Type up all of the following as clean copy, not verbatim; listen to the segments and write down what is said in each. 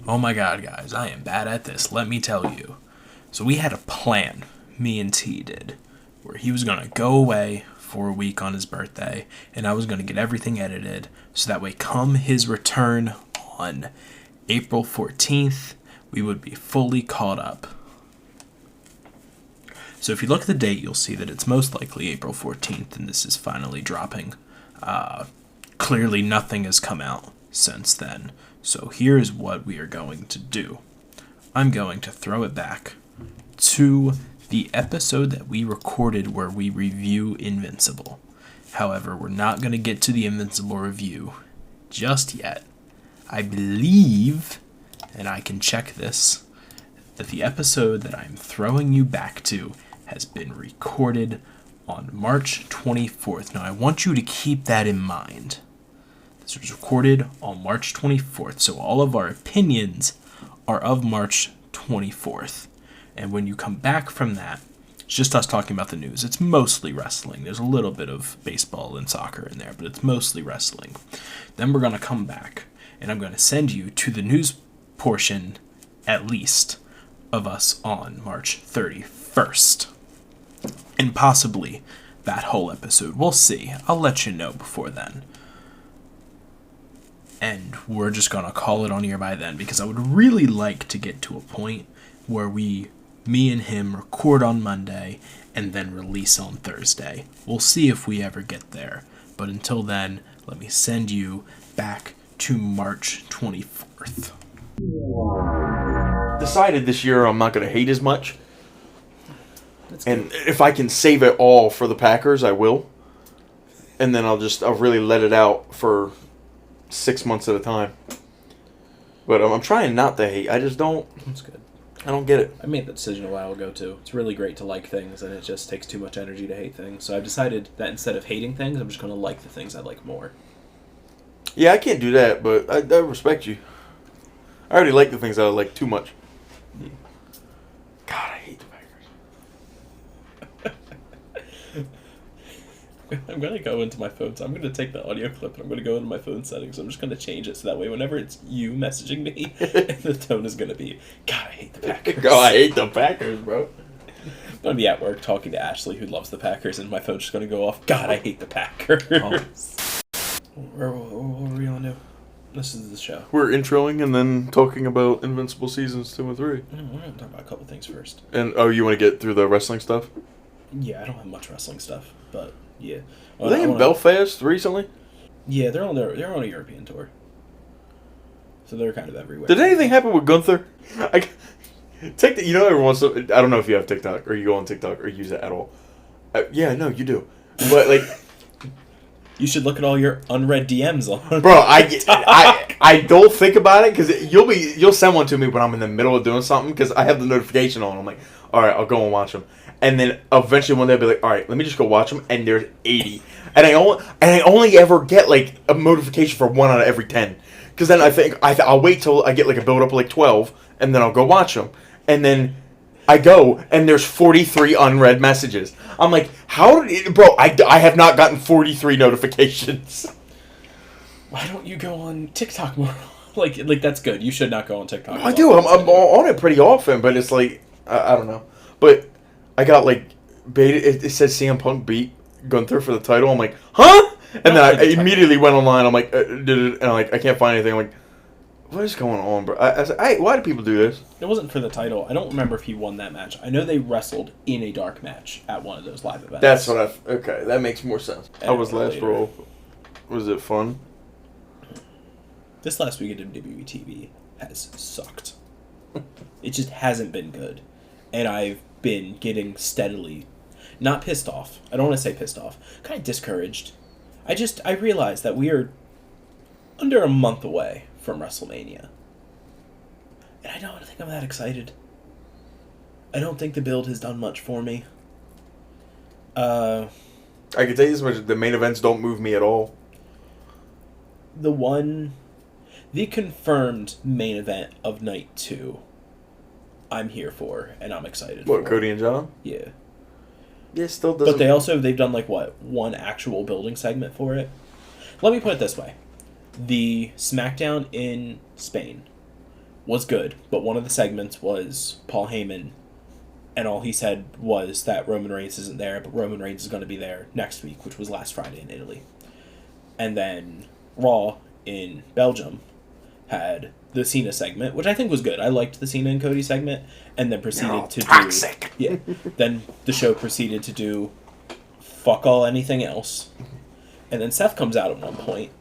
Oh my god, guys, I am bad at this, let me tell you. So we had a plan, me and T did, where he was going to go away for a week on his birthday, and I was going to get everything edited, so that way come his return on April 14th, we would be fully caught up. So if you look at the date, you'll see that it's most likely April 14th, and this is finally dropping. Clearly nothing has come out since then. So here's what we are going to do. I'm going to throw it back to the episode that we recorded where we review Invincible. However, we're not going to get to the Invincible review just yet. I believe, and I can check this, that the episode that I'm throwing you back to has been recorded on March 24th. Now, I want you to keep that in mind. This was recorded on March 24th, so all of our opinions are of March 24th. And when you come back from that, it's just us talking about the news. It's mostly wrestling. There's a little bit of baseball and soccer in there, but it's mostly wrestling. Then we're going to come back, and I'm going to send you to the news portion, at least, of us on March 31st. And possibly that whole episode. We'll see. I'll let you know before then. And we're just going to call it on here by then, because I would really like to get to a point where me and him record on Monday and then release on Thursday. We'll see if we ever get there. But until then, let me send you back to March 24th. Decided this year I'm not going to hate as much. And if I can save it all for the Packers, I will. And then I'll really let it out for 6 months at a time. But I'm trying not to hate. I just don't. That's good. I don't get it. I made that decision a while ago, too. It's really great to like things, and it just takes too much energy to hate things. So I've decided that instead of hating things, I'm just going to like the things I like more. Yeah, I can't do that, but I respect you. I already like the things that I like too much. God, I hate the Packers. I'm going to go into my phone, so I'm going to take the audio clip and I'm going to go into my phone settings. I'm just going to change it so that way whenever it's you messaging me, the tone is going to be, God, I hate the Packers. God, I hate the Packers, bro. I'm going to be at work talking to Ashley, who loves the Packers, and my phone's just going to go off, God, I hate the Packers. What were we on to? This is the show. We're introing and then talking about Invincible Seasons 2 and 3. We're going to talk about a couple things first. And, you want to get through the wrestling stuff? Yeah, I don't have much wrestling stuff, but yeah. Were they in Belfast recently? Yeah, they're on a European tour. So they're kind of everywhere. Did anything happen with Gunther? Every once I don't know if you have TikTok or you go on TikTok or use it at all. Yeah, no, you do. But like, you should look at all your unread DMs on. Bro, I don't think about it because you'll send one to me when I'm in the middle of doing something because I have the notification on. I'm like, all right, I'll go and watch them. And then eventually one day I'll be like, all right, let me just go watch them. And there's 80, and I only ever get like a notification for 1 out of every 10. Because then I think I'll wait till I get like a build up of like 12, and then I'll go watch them. And then I go, and there's 43 unread messages. I'm like, I have not gotten 43 notifications. Why don't you go on TikTok more? like that's good. You should not go on TikTok. I do. I'm on it pretty often, but it's like I don't know. But I got like beta. It says CM Punk beat Gunther for the title. I'm like, huh? And then I immediately went online. I'm like, did it? And I'm like, I can't find anything. I'm like, what is going on, bro? I was like, why do people do this? It wasn't for the title. I don't remember if he won that match. I know they wrestled in a dark match at one of those live events. That's what okay, that makes more sense. How was last Raw? Was it fun? This last week at WWE TV has sucked. It just hasn't been good. And I've been getting steadily, not pissed off. I don't want to say pissed off. Kind of discouraged. I realized that we are under a month away from WrestleMania. And I don't think I'm that excited. I don't think the build has done much for me. I can tell you this much, the main events don't move me at all. The confirmed main event of night 2, I'm here for, and I'm excited for. What, Cody and John? Yeah. Yeah, still doesn't... But they've done, one actual building segment for it? Let me put it this way. The SmackDown in Spain was good, but one of the segments was Paul Heyman, and all he said was that Roman Reigns isn't there, but Roman Reigns is going to be there next week, which was last Friday in Italy. And then Raw in Belgium had the Cena segment, which I think was good. I liked the Cena and Cody segment, and then proceeded to toxic. do... Yeah. Then the show proceeded to do fuck all anything else. And then Seth comes out at one point,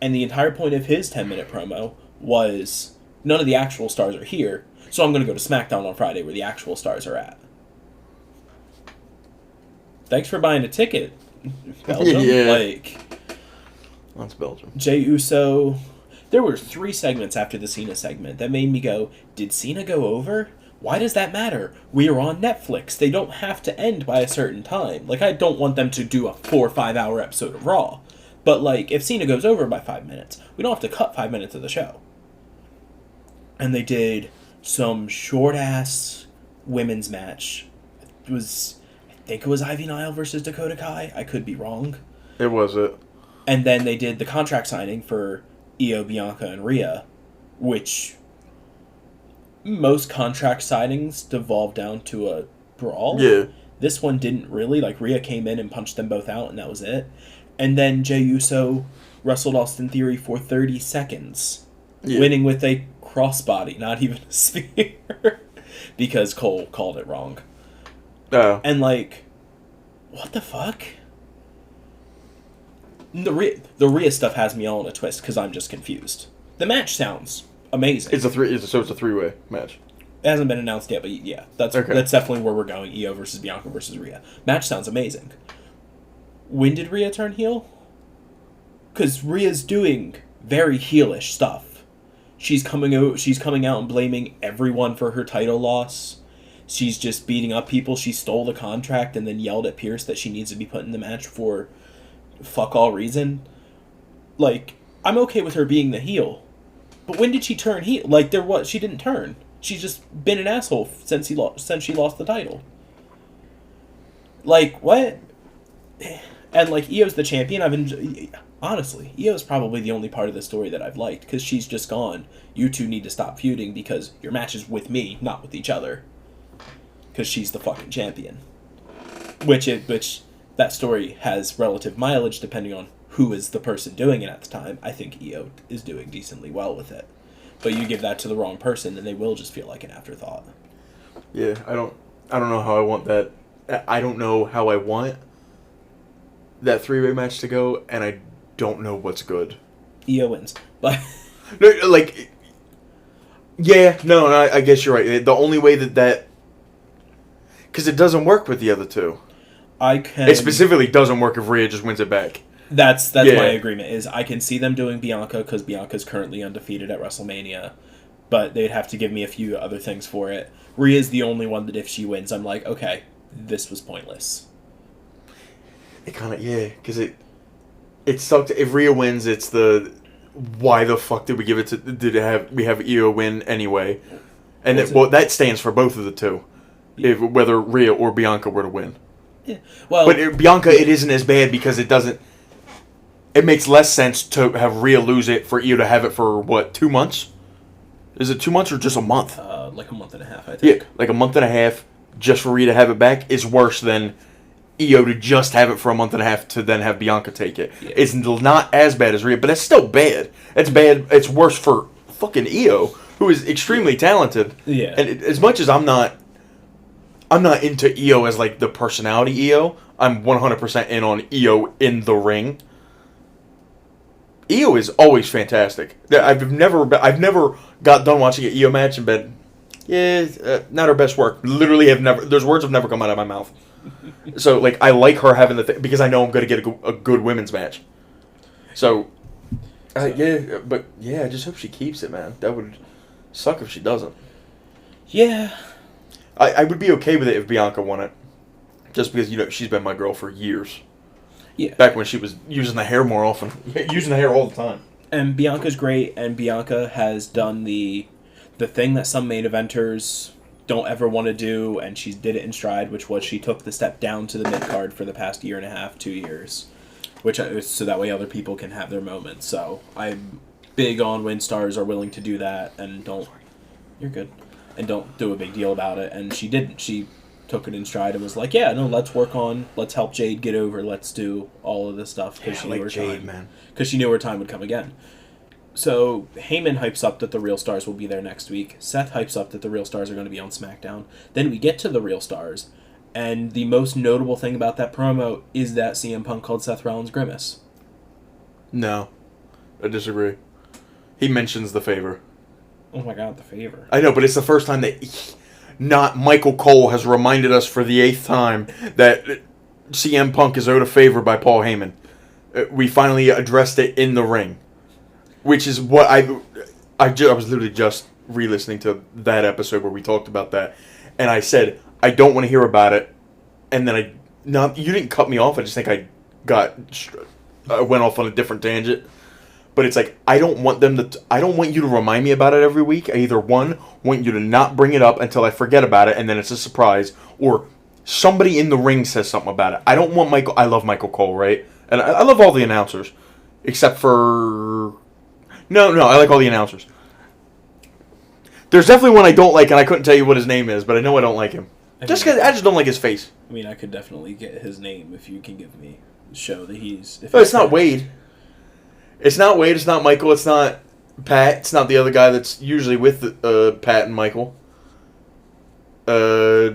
and the entire point of his 10-minute promo was, none of the actual stars are here, so I'm going to go to SmackDown on Friday where the actual stars are at. Thanks for buying a ticket, Belgium. Yeah. That's Belgium. Jey Uso... There were 3 segments after the Cena segment that made me go, did Cena go over? Why does that matter? We are on Netflix. They don't have to end by a certain time. I don't want them to do a 4 or 5 hour episode of Raw. But, if Cena goes over by 5 minutes, we don't have to cut 5 minutes of the show. And they did some short-ass women's match. I think it was Ivy Nile versus Dakota Kai. I could be wrong. It was it. And then they did the contract signing for Io, Bianca, and Rhea, which most contract signings devolve down to a brawl. Yeah. This one didn't really. Rhea came in and punched them both out, and that was it. And then Jey Uso wrestled Austin Theory for 30 seconds, winning with a crossbody, not even a spear, because Cole called it wrong. Oh. And, what the fuck? The Rhea stuff has me all in a twist because I'm just confused. The match sounds amazing. It's a 3-way match. It hasn't been announced yet, but yeah, that's definitely where we're going. Io versus Bianca versus Rhea. Match sounds amazing. When did Rhea turn heel? Because Rhea's doing very heelish stuff. She's coming out and blaming everyone for her title loss. She's just beating up people. She stole the contract and then yelled at Pierce that she needs to be put in the match for fuck all reason. I'm okay with her being the heel, but when did she turn heel? She didn't turn. She's just been an asshole since she lost the title. What? And Io's the champion. Honestly, Io's probably the only part of the story that I've liked, because she's just gone, you two need to stop feuding because your match is with me, not with each other. Because she's the fucking champion. Which that story has relative mileage depending on who is the person doing it at the time. I think Io is doing decently well with it. But you give that to the wrong person and they will just feel like an afterthought. Yeah, I don't know how I want that. I don't know how I want that 3-way match to go, and I don't know what's good. Io wins. But no, yeah, no, I guess you're right. The only way that because it doesn't work with the other two. It specifically doesn't work if Rhea just wins it back. That's my agreement, is I can see them doing Bianca because Bianca's currently undefeated at WrestleMania, but they'd have to give me a few other things for it. Rhea's the only one that if she wins, I'm like, okay, this was pointless. It kind of, because it sucked. If Rhea wins, it's the, why the fuck did we give it to, we have Io win anyway? And that stands for both of the two, whether Rhea or Bianca were to win. Yeah. Well, but Bianca, it isn't as bad because it doesn't. It makes less sense to have Rhea lose it for Io to have it for 2 months? Is it 2 months or just a month? A month and a half, I think. Yeah, a month and a half just for Rhea to have it back is worse than Io to just have it for a month and a half to then have Bianca take it. Yeah. It's not as bad as Rhea, but it's still bad. It's bad. It's worse for fucking Io, who is extremely talented. Yeah. And as much as I'm not into Io as the personality Io. I'm 100% in on Io in the ring. Io is always fantastic. I've never got done watching an Io match and been, not her best work. Literally those words have never come out of my mouth. So I like her having the thing because I know I'm going to get a good women's match. So I just hope she keeps it, man. That would suck if she doesn't. Yeah. I would be okay with it if Bianca won it. Just because, she's been my girl for years. Yeah. Back when she was using the hair more often. Using the hair all the time. And Bianca's great, and Bianca has done the thing that some main eventers don't ever want to do, and she did it in stride, which was she took the step down to the mid-card for the past 1.5 2 years. So that way other people can have their moments. So I'm big on when stars are willing to do that and don't you're good. And don't do a big deal about it. And she didn't. She took it in stride and was like, yeah, no, let's help Jade get over, let's do all of this stuff. Because she knew her Jade, time. man. Because she knew her time would come again. So Heyman hypes up that the Real Stars will be there next week. Seth hypes up that the Real Stars are going to be on SmackDown. Then we get to the Real Stars. And the most notable thing about that promo is that CM Punk called Seth Rollins Grimace. No. I disagree. He mentions the favor. Oh my god, the favor. I know, but it's the first time that not Michael Cole has reminded us for the 8th time that CM Punk is owed a favor by Paul Heyman. We finally addressed it in the ring. Which is what I was literally just re-listening to that episode where we talked about that. And I said, I don't want to hear about it. And then you didn't cut me off. I just think I went off on a different tangent. But it's like, I don't want you to remind me about it every week. I either, one, want you to not bring it up until I forget about it and then it's a surprise, or somebody in the ring says something about it. I don't want I love Michael Cole, right? And I love all the announcers. Except for... No, I like all the announcers. There's definitely one I don't like, and I couldn't tell you what his name is, but I know I don't like him. I just don't like his face. I mean, I could definitely get his name if you can give me the show that he's... But it's not Wade. It's not Wade, it's not Michael, it's not Pat, it's not the other guy that's usually with Pat and Michael. That's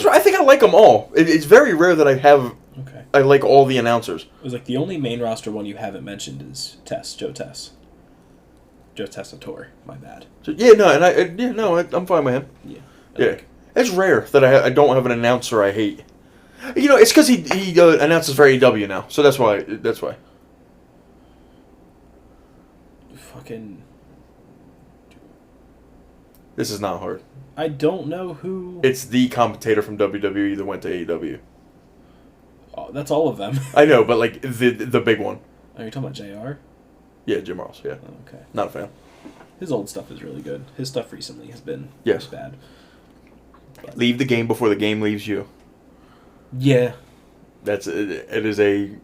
right, I think I like them all. It's very rare that I like all the announcers. It was like the only main roster one you haven't mentioned is Joe Tessitore, my bad. I'm fine with him. Yeah. Yeah. It's rare that I don't have an announcer I hate. You know, it's because he announces for AEW now, so that's why. Fucking... This is not hard. I don't know who... It's the commentator from WWE that went to AEW. Oh, that's all of them. I know, but like the big one. Are you talking about JR? Yeah, Jim Ross, yeah. Oh, okay. Not a fan. His old stuff is really good. His stuff recently has been bad. But leave the game before the game leaves you. Yeah. It is a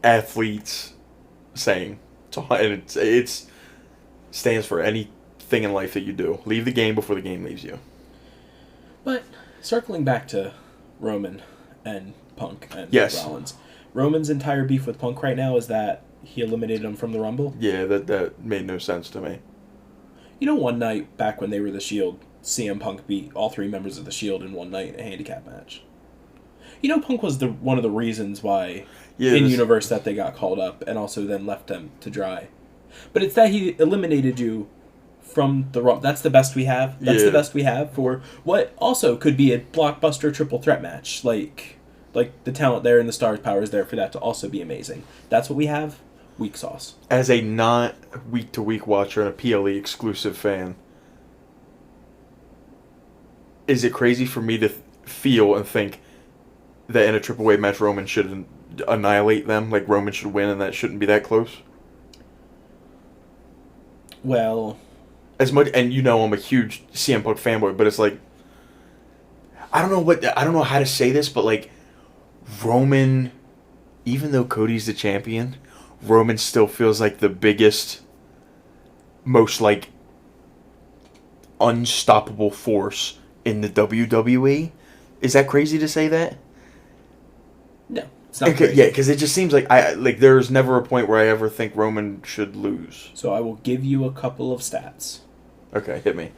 athlete's saying. And it stands for anything in life that you do. Leave the game before the game leaves you. But circling back to Roman and Punk and Rollins. Roman's entire beef with Punk right now is that he eliminated him from the Rumble. Yeah, that made no sense to me. You know, one night back when they were the Shield, CM Punk beat all 3 members of the Shield in one night in a handicap match. You know, Punk was one of the reasons why in-universe that they got called up and also then left them to dry. But it's that he eliminated you from the Rumble. That's the best we have. That's the best we have for what also could be a blockbuster triple threat match. Like the talent there and the stars power is there for that to also be amazing. That's what we have. Weak sauce. As a not week-to-week watcher and a PLE exclusive fan, is it crazy for me to feel and think that in a triple A match Roman should annihilate them? Like Roman should win and that shouldn't be that close? Well... As much, and you know I'm a huge CM Punk fanboy, but it's like... I don't know how to say this, but like... Roman... Even though Cody's the champion... Roman still feels like the biggest, most like unstoppable force in the WWE. Is that crazy to say that? No, it's not crazy. Yeah, because it just seems like there's never a point where I ever think Roman should lose. So I will give you a couple of stats. Okay, hit me.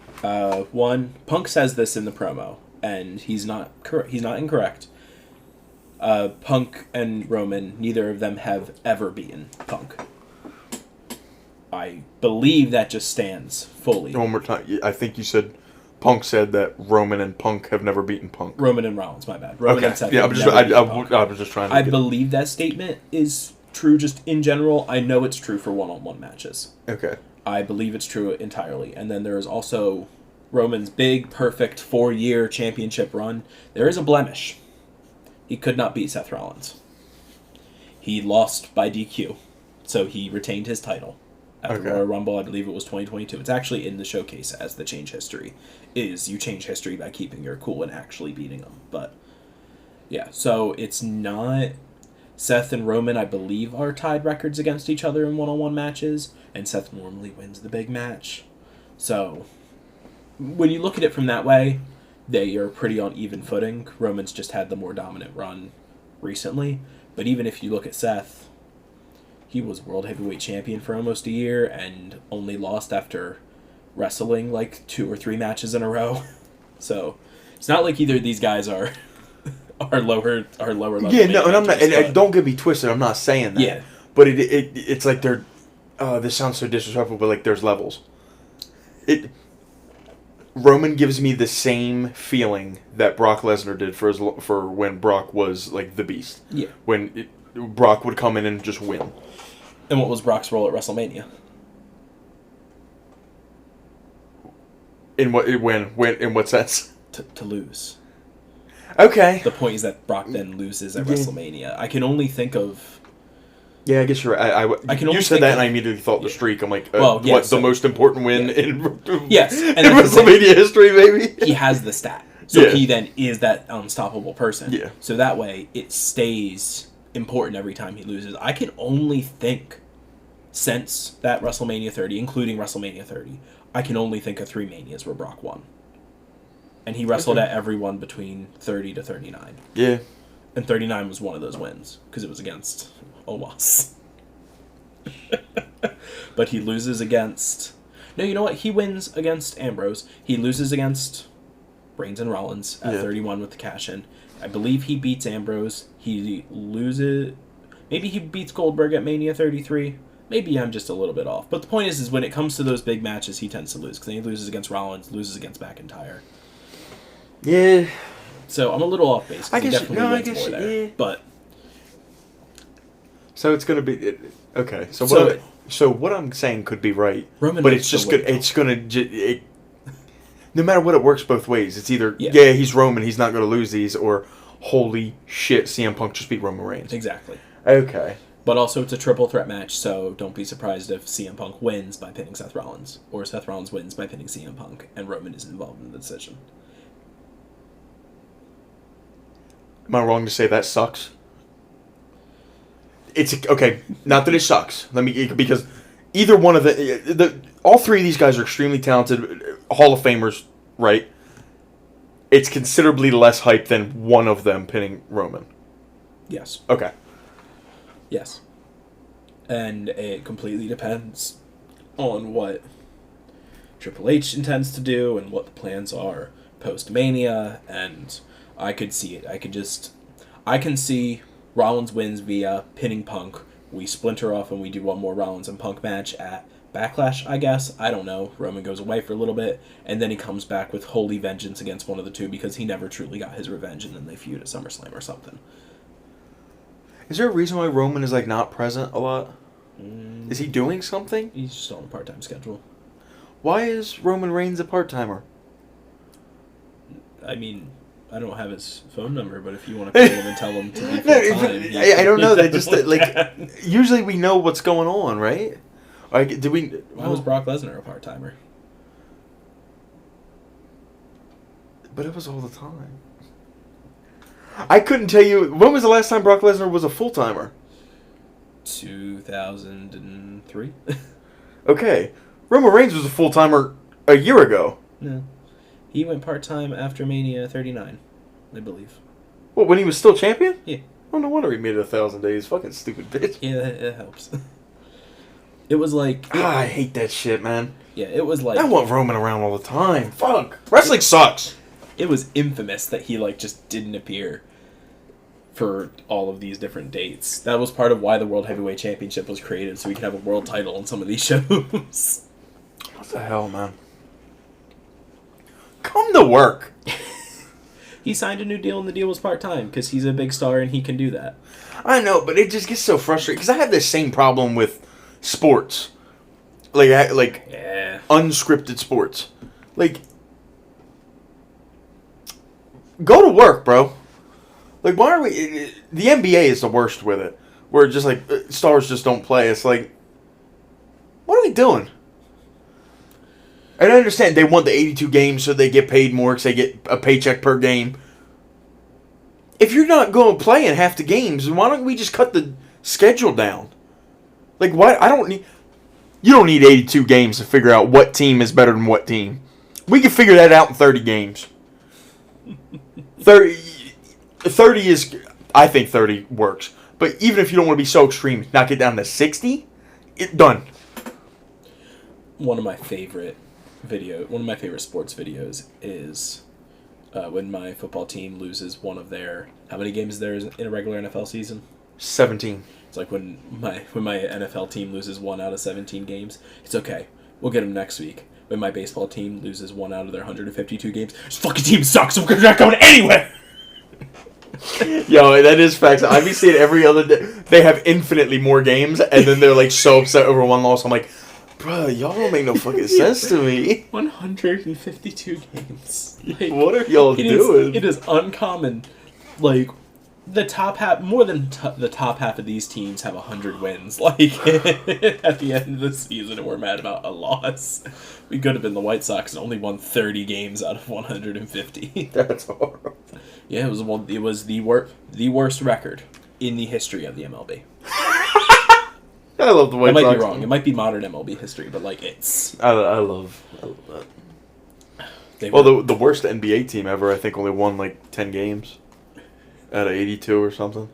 One, Punk says this in the promo, and he's not incorrect. Punk and Roman, neither of them have ever beaten Punk. I believe that just stands fully. One more time. I think you said Punk said that Roman and Punk have never beaten Punk. Roman and Rollins, my bad. Roman and Seth I was just trying to... I believe that statement is true just in general. I know it's true for one-on-one matches. Okay. I believe it's true entirely. And then there is also Roman's big, perfect 4-year championship run. There is a blemish. He could not beat Seth Rollins. He lost by DQ, so he retained his title at the Royal Rumble. I believe it was 2022. It's actually in the showcase as the change history. You change history by keeping your cool and actually beating them. But yeah, so it's not... Seth and Roman, I believe, are tied records against each other in one-on-one matches, and Seth normally wins the big match. So when you look at it from that way, they are pretty on even footing. Roman's just had the more dominant run recently. But even if you look at Seth, he was world heavyweight champion for almost a year and only lost after wrestling like 2 or 3 matches in a row. So it's not like either of these guys are lower level. Yeah, no, and I'm not. managers, And but- don't get me twisted. I'm not saying that. Yeah. But it's like they're. This sounds so disrespectful, but like there's levels. Roman gives me the same feeling that Brock Lesnar did for when Brock was like the Beast. Yeah. When Brock would come in and just win. And what was Brock's role at WrestleMania? In what sense? To lose. Okay. The point is that Brock then loses at Yeah. WrestleMania. I can only think of... Yeah, I guess you're right. I can you only said think that, of- and I immediately thought the streak. I'm like, Well, yeah, what so- the most important win yeah. in Yes, in and that's the WrestleMania history, maybe. he has the stat. So Yeah. he then is that unstoppable person. Yeah. So that way, it stays important every time he loses. I can only think, since that WrestleMania 30, including WrestleMania 30, I can only think of 3 Manias where Brock won. And he wrestled Okay. at every one between 30 to 39. Yeah. And 39 was one of those wins, because it was against Omos. But he loses against... No, you know what? He wins against Ambrose. He loses against Reigns and Rollins at Yeah. 31 with the cash-in. I believe he beats Ambrose. He loses... Maybe he beats Goldberg at Mania 33. Maybe I'm just a little bit off. But the point is when it comes to those big matches, he tends to lose. Because then he loses against Rollins, loses against McIntyre. Yeah. So I'm a little off base. 'Cause I he guess- definitely no, I wins guess- more there. yeah. But... So it's gonna be okay. So So- what I'm saying could be right, Roman but needs it's to just win, good. though. It's gonna. No matter what, it works both ways. It's either Yeah. he's Roman, he's not gonna lose these, or holy shit, CM Punk just beat Roman Reigns. Exactly. Okay. But also, it's a triple threat match, so don't be surprised if CM Punk wins by pinning Seth Rollins, or Seth Rollins wins by pinning CM Punk, and Roman is involved in the decision. Am I wrong to say that sucks? It's okay. Not that it sucks. Because either one of all 3 of these guys are extremely talented, Hall of Famers, right? It's considerably less hype than one of them pinning Roman. Yes. Okay. Yes. And it completely depends on what Triple H intends to do and what the plans are post-Mania, and I could see it. I can see Rollins wins via pinning Punk. We splinter off and we do one more Rollins and Punk match at Backlash, I guess. I don't know. Roman goes away for a little bit, and then he comes back with holy vengeance against one of the two because he never truly got his revenge, and then they feud at SummerSlam or something. Is there a reason why Roman is like not present a lot? Is he doing something? He's just on a part-time schedule. Why is Roman Reigns a part-timer? I mean, I don't have his phone number, but if you want to call him and tell him to be full-time... I don't know. That just like usually we know what's going on, right? Like, did we? Why was Brock Lesnar a part-timer? But it was all the time. I couldn't tell you when was the last time Brock Lesnar was a full-timer. 2003? Okay, Roman Reigns was a full-timer a year ago. No. He went part-time after Mania 39, I believe. What, when he was still champion? Yeah. Oh, no wonder he made it 1,000 days. Fucking stupid bitch. Yeah, it helps. It was like... I hate that shit, man. Yeah, it was like... I want Roman around all the time. Fuck. Wrestling sucks. It was infamous that he, like, just didn't appear for all of these different dates. That was part of why the World Heavyweight Championship was created, so we could have a world title on some of these shows. What the hell, man? Come to work. He signed a new deal, and the deal was part-time, because he's a big star and he can do that. I know, but it just gets so frustrating because I have this same problem with sports, like Yeah. unscripted sports. Like, go to work, bro. Like, why are we? The NBA is the worst with it, where just like stars just don't play. It's like, what are we doing? And I understand they want the 82 games so they get paid more because they get a paycheck per game. If you're not going to play in half the games, then why don't we just cut the schedule down? Like, why? I don't need. You don't need 82 games to figure out what team is better than what team. We can figure that out in 30 games. 30 is, I think 30 works. But even if you don't want to be so extreme, knock it down to 60, done. One of my favorite sports videos is when my football team loses one of their, how many games there is in a regular NFL season? 17. It's like when my NFL team loses 1 out of 17 games. It's okay. We'll get them next week. When my baseball team loses 1 out of their 152 games, this fucking team sucks. So we're not going anywhere. Yo, that is facts. I be seeing every other day. They have infinitely more games, and then they're like so upset over one loss. I'm like, bro, y'all don't make no fucking sense to me. 152 games. Like, what are y'all doing? It is uncommon. Like, the top half, more than the top half of these teams have 100 wins. Like, at the end of the season, and we're mad about a loss. We could have been the White Sox and only won 30 games out of 150. That's horrible. Yeah, it was the worst record in the history of the MLB. I love the White Sox. I might be wrong. It might be modern MLB history, but like it's. I love that. Well, the worst NBA team ever, I think, only won like 10 games out of 82 or something.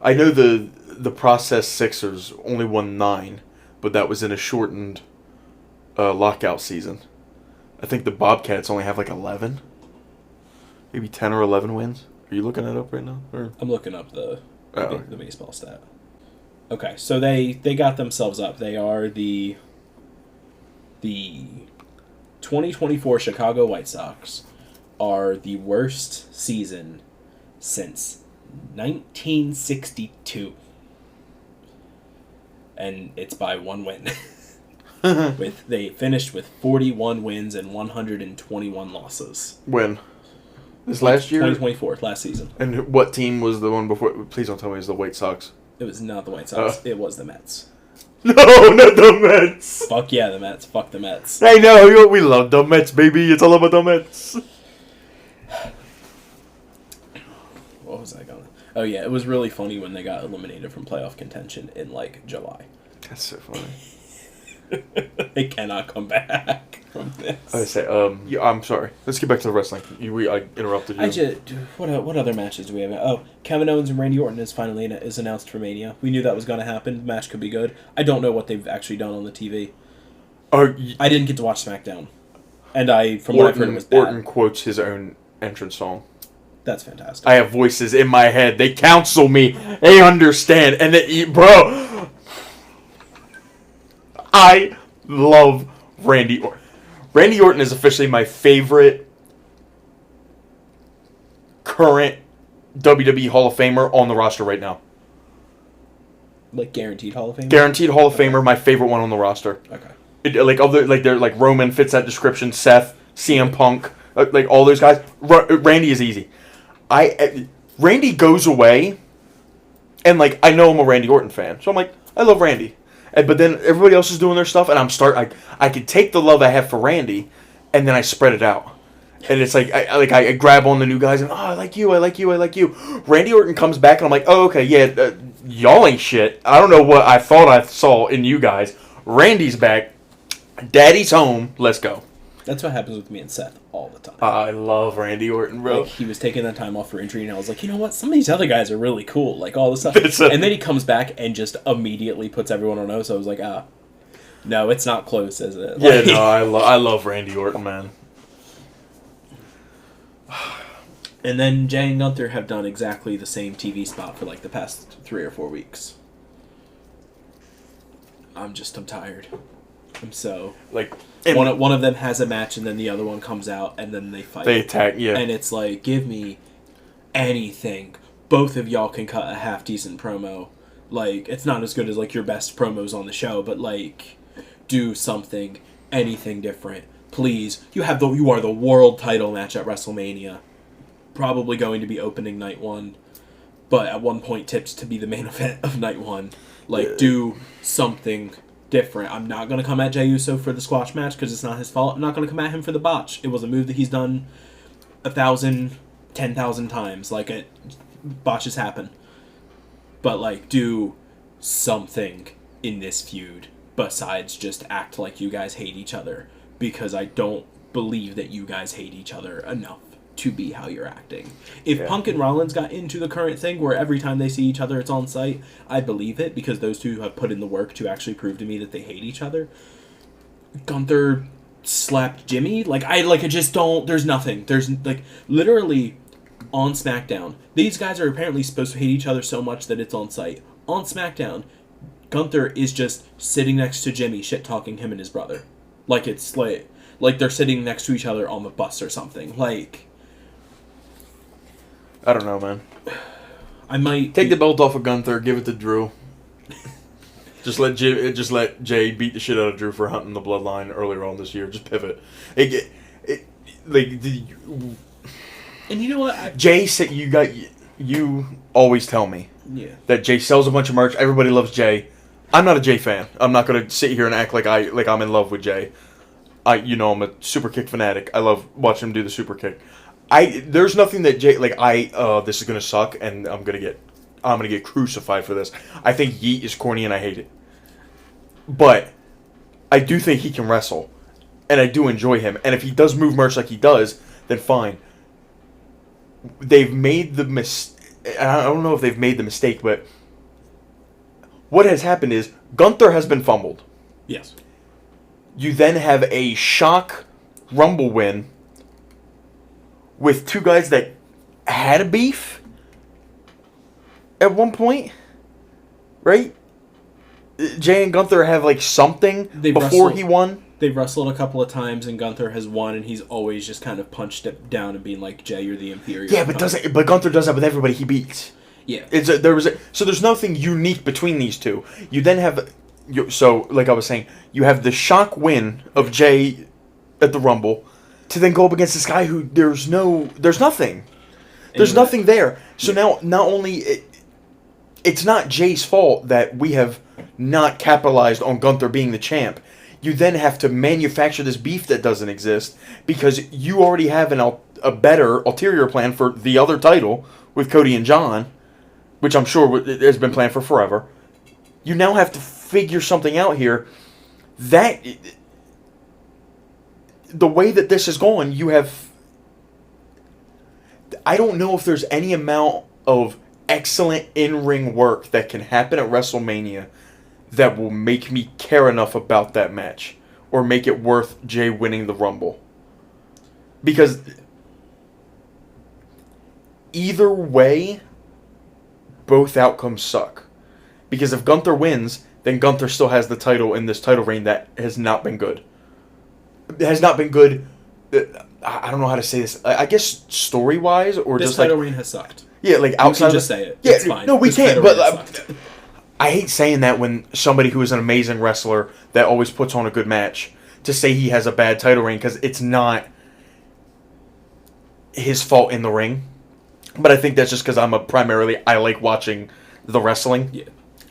I know the process Sixers only won 9, but that was in a shortened lockout season. I think the Bobcats only have like 11. Maybe 10 or 11 wins. Are you looking that up right now? Or? I'm looking up the baseball stat. Okay, so they got themselves up. They are the 2024 Chicago White Sox are the worst season since 1962. And it's by 1 win. They finished with 41 wins and 121 losses. When? This last year? 2024, last season. And what team was the one before? Please don't tell me it was the White Sox. It was not the White Sox. It was the Mets. No, not the Mets. Fuck yeah, the Mets. Fuck the Mets. I know. We love the Mets, baby. It's all about the Mets. What was I going? Oh yeah, it was really funny when they got eliminated from playoff contention in like July. That's so funny. They cannot come back from this. I say, yeah, I'm sorry. Let's get back to the wrestling. I interrupted you. What other matches do we have? Oh, Kevin Owens and Randy Orton is finally announced for Mania. We knew that was going to happen. The match could be good. I don't know what they've actually done on the TV. I didn't get to watch SmackDown, and from what I've heard, it was bad. Orton quotes his own entrance song. That's fantastic. I have voices in my head. They counsel me. They understand, and bro. I love Randy Orton. Randy Orton is officially my favorite current WWE Hall of Famer on the roster right now. Like guaranteed Hall of Famer? Guaranteed Hall of Famer, my favorite one on the roster. Okay. They're like Roman fits that description, Seth, CM Punk, like all those guys. Randy is easy. Randy goes away, and like I know I'm a Randy Orton fan, so I'm like I love Randy. But then everybody else is doing their stuff, and I could take the love I have for Randy, and then I spread it out. And it's like I grab on the new guys, and I like you. Randy Orton comes back, and I'm like, oh, okay, yeah, y'all ain't shit. I don't know what I thought I saw in you guys. Randy's back. Daddy's home. Let's go. That's what happens with me and Seth all the time. I love Randy Orton, bro. Like, he was taking that time off for injury, and I was like, you know what? Some of these other guys are really cool. Like, all this stuff. And then he comes back and just immediately puts everyone on notice. So I was like, no, it's not close, is it? Like, yeah, no, I love Randy Orton, man. And then Jay and Gunther have done exactly the same TV spot for like the past 3 or 4 weeks. I'm tired. I'm so like one of them has a match and then the other one comes out and then they fight. They attack, yeah. And it's like, give me anything. Both of y'all can cut a half decent promo. Like, it's not as good as like your best promos on the show, but like, do something, anything different, please. You are the world title match at WrestleMania, probably going to be opening night 1, but at one point tipped to be the main event of night 1. Like, do something different. I'm not going to come at Jey Uso for the squash match because it's not his fault. I'm not going to come at him for the botch. It was a move that he's done 1,000, 10,000 times. Like, botches happen. But, like, do something in this feud besides just act like you guys hate each other. because I don't believe that you guys hate each other enough to be how you're acting. If Punk and Rollins got into the current thing where every time they see each other it's on site, I believe it because those two have put in the work to actually prove to me that they hate each other. Gunther slapped Jimmy. I just don't. There's nothing. There's literally on SmackDown. These guys are apparently supposed to hate each other so much that it's on site. On SmackDown, Gunther is just sitting next to Jimmy, shit talking him and his brother, like it's like they're sitting next to each other on the bus or something. I don't know, man. I might take the belt off of Gunther, give it to Drew. Just let Jay beat the shit out of Drew for hunting the bloodline earlier on this year. Just pivot. And you know what? Jay said you always tell me that Jay sells a bunch of merch. Everybody loves Jay. I'm not a Jay fan. I'm not gonna sit here and act like I'm in love with Jay. I'm a super kick fanatic. I love watching him do the super kick. There's nothing that Jay this is gonna suck and I'm gonna get crucified for this. I think Yeet is corny and I hate it. But I do think he can wrestle. And I do enjoy him. And if he does move merch like he does, then fine. They've made the I don't know if they've made the mistake, but what has happened is Gunther has been fumbled. Yes. You then have a shock Rumble win with two guys that had a beef at one point, right? Jay and Gunther have something before he won. They've wrestled a couple of times and Gunther has won and he's always just kind of punched it down and being like, Jay, you're the inferior. Yeah, but Gunther does that with everybody he beats. Yeah. So there's nothing unique between these two. You then have like I was saying, you have the shock win of Jay at the Rumble to then go up against this guy who there's nothing. There's nothing there. So now not only it's not Jay's fault that we have not capitalized on Gunther being the champ. You then have to manufacture this beef that doesn't exist because you already have a better ulterior plan for the other title with Cody and John, which I'm sure has been planned for forever. You now have to figure something out here. That the way that this is going, you have. I don't know if there's any amount of excellent in-ring work that can happen at WrestleMania that will make me care enough about that match or make it worth Jay winning the Rumble. Because either way, both outcomes suck. Because if Gunther wins, then Gunther still has the title in this title reign that has not been good. It has not been good. I don't know how to say this. I guess story-wise or this just title reign has sucked. Yeah, outside. You can just say it. Yeah, it's fine. No, we this can't. But sucked. I hate saying that when somebody who is an amazing wrestler that always puts on a good match to say he has a bad title reign because it's not his fault in the ring. But I think that's just because I like watching the wrestling. Yeah.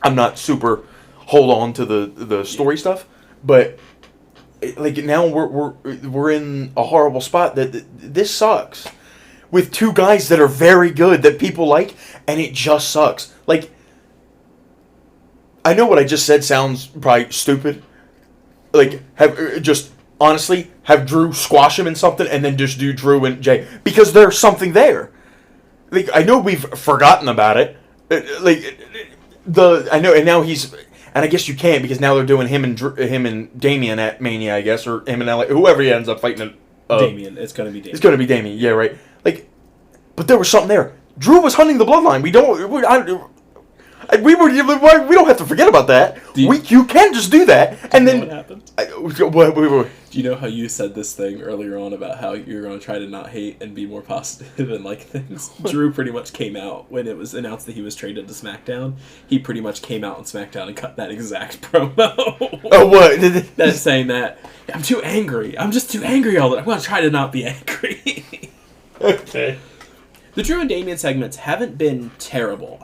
I'm not super hold on to the story stuff, but now we're in a horrible spot that this sucks with two guys that are very good that people like, and it just sucks. I know what I just said sounds probably stupid. Have Drew squash him in something and then just do Drew and Jay because there's something there. I know we've forgotten about it. I know, and now and I guess you can't because now they're doing him and Damian at Mania, I guess, or him and whoever he ends up fighting. Damien, it's gonna be Damien. It's gonna be Damien, yeah, right. But there was something there. Drew was hunting the bloodline. We don't have to forget about that. You can just do that, and then what happened? Do you know how you said this thing earlier on about how you're going to try to not hate and be more positive and like things? Drew pretty much came out when it was announced that he was traded to SmackDown. He pretty much came out on SmackDown and cut that exact promo. Oh, what? That's saying that I'm too angry. I'm just too angry all the time. I'm going to try to not be angry. Okay. The Drew and Damien segments haven't been terrible.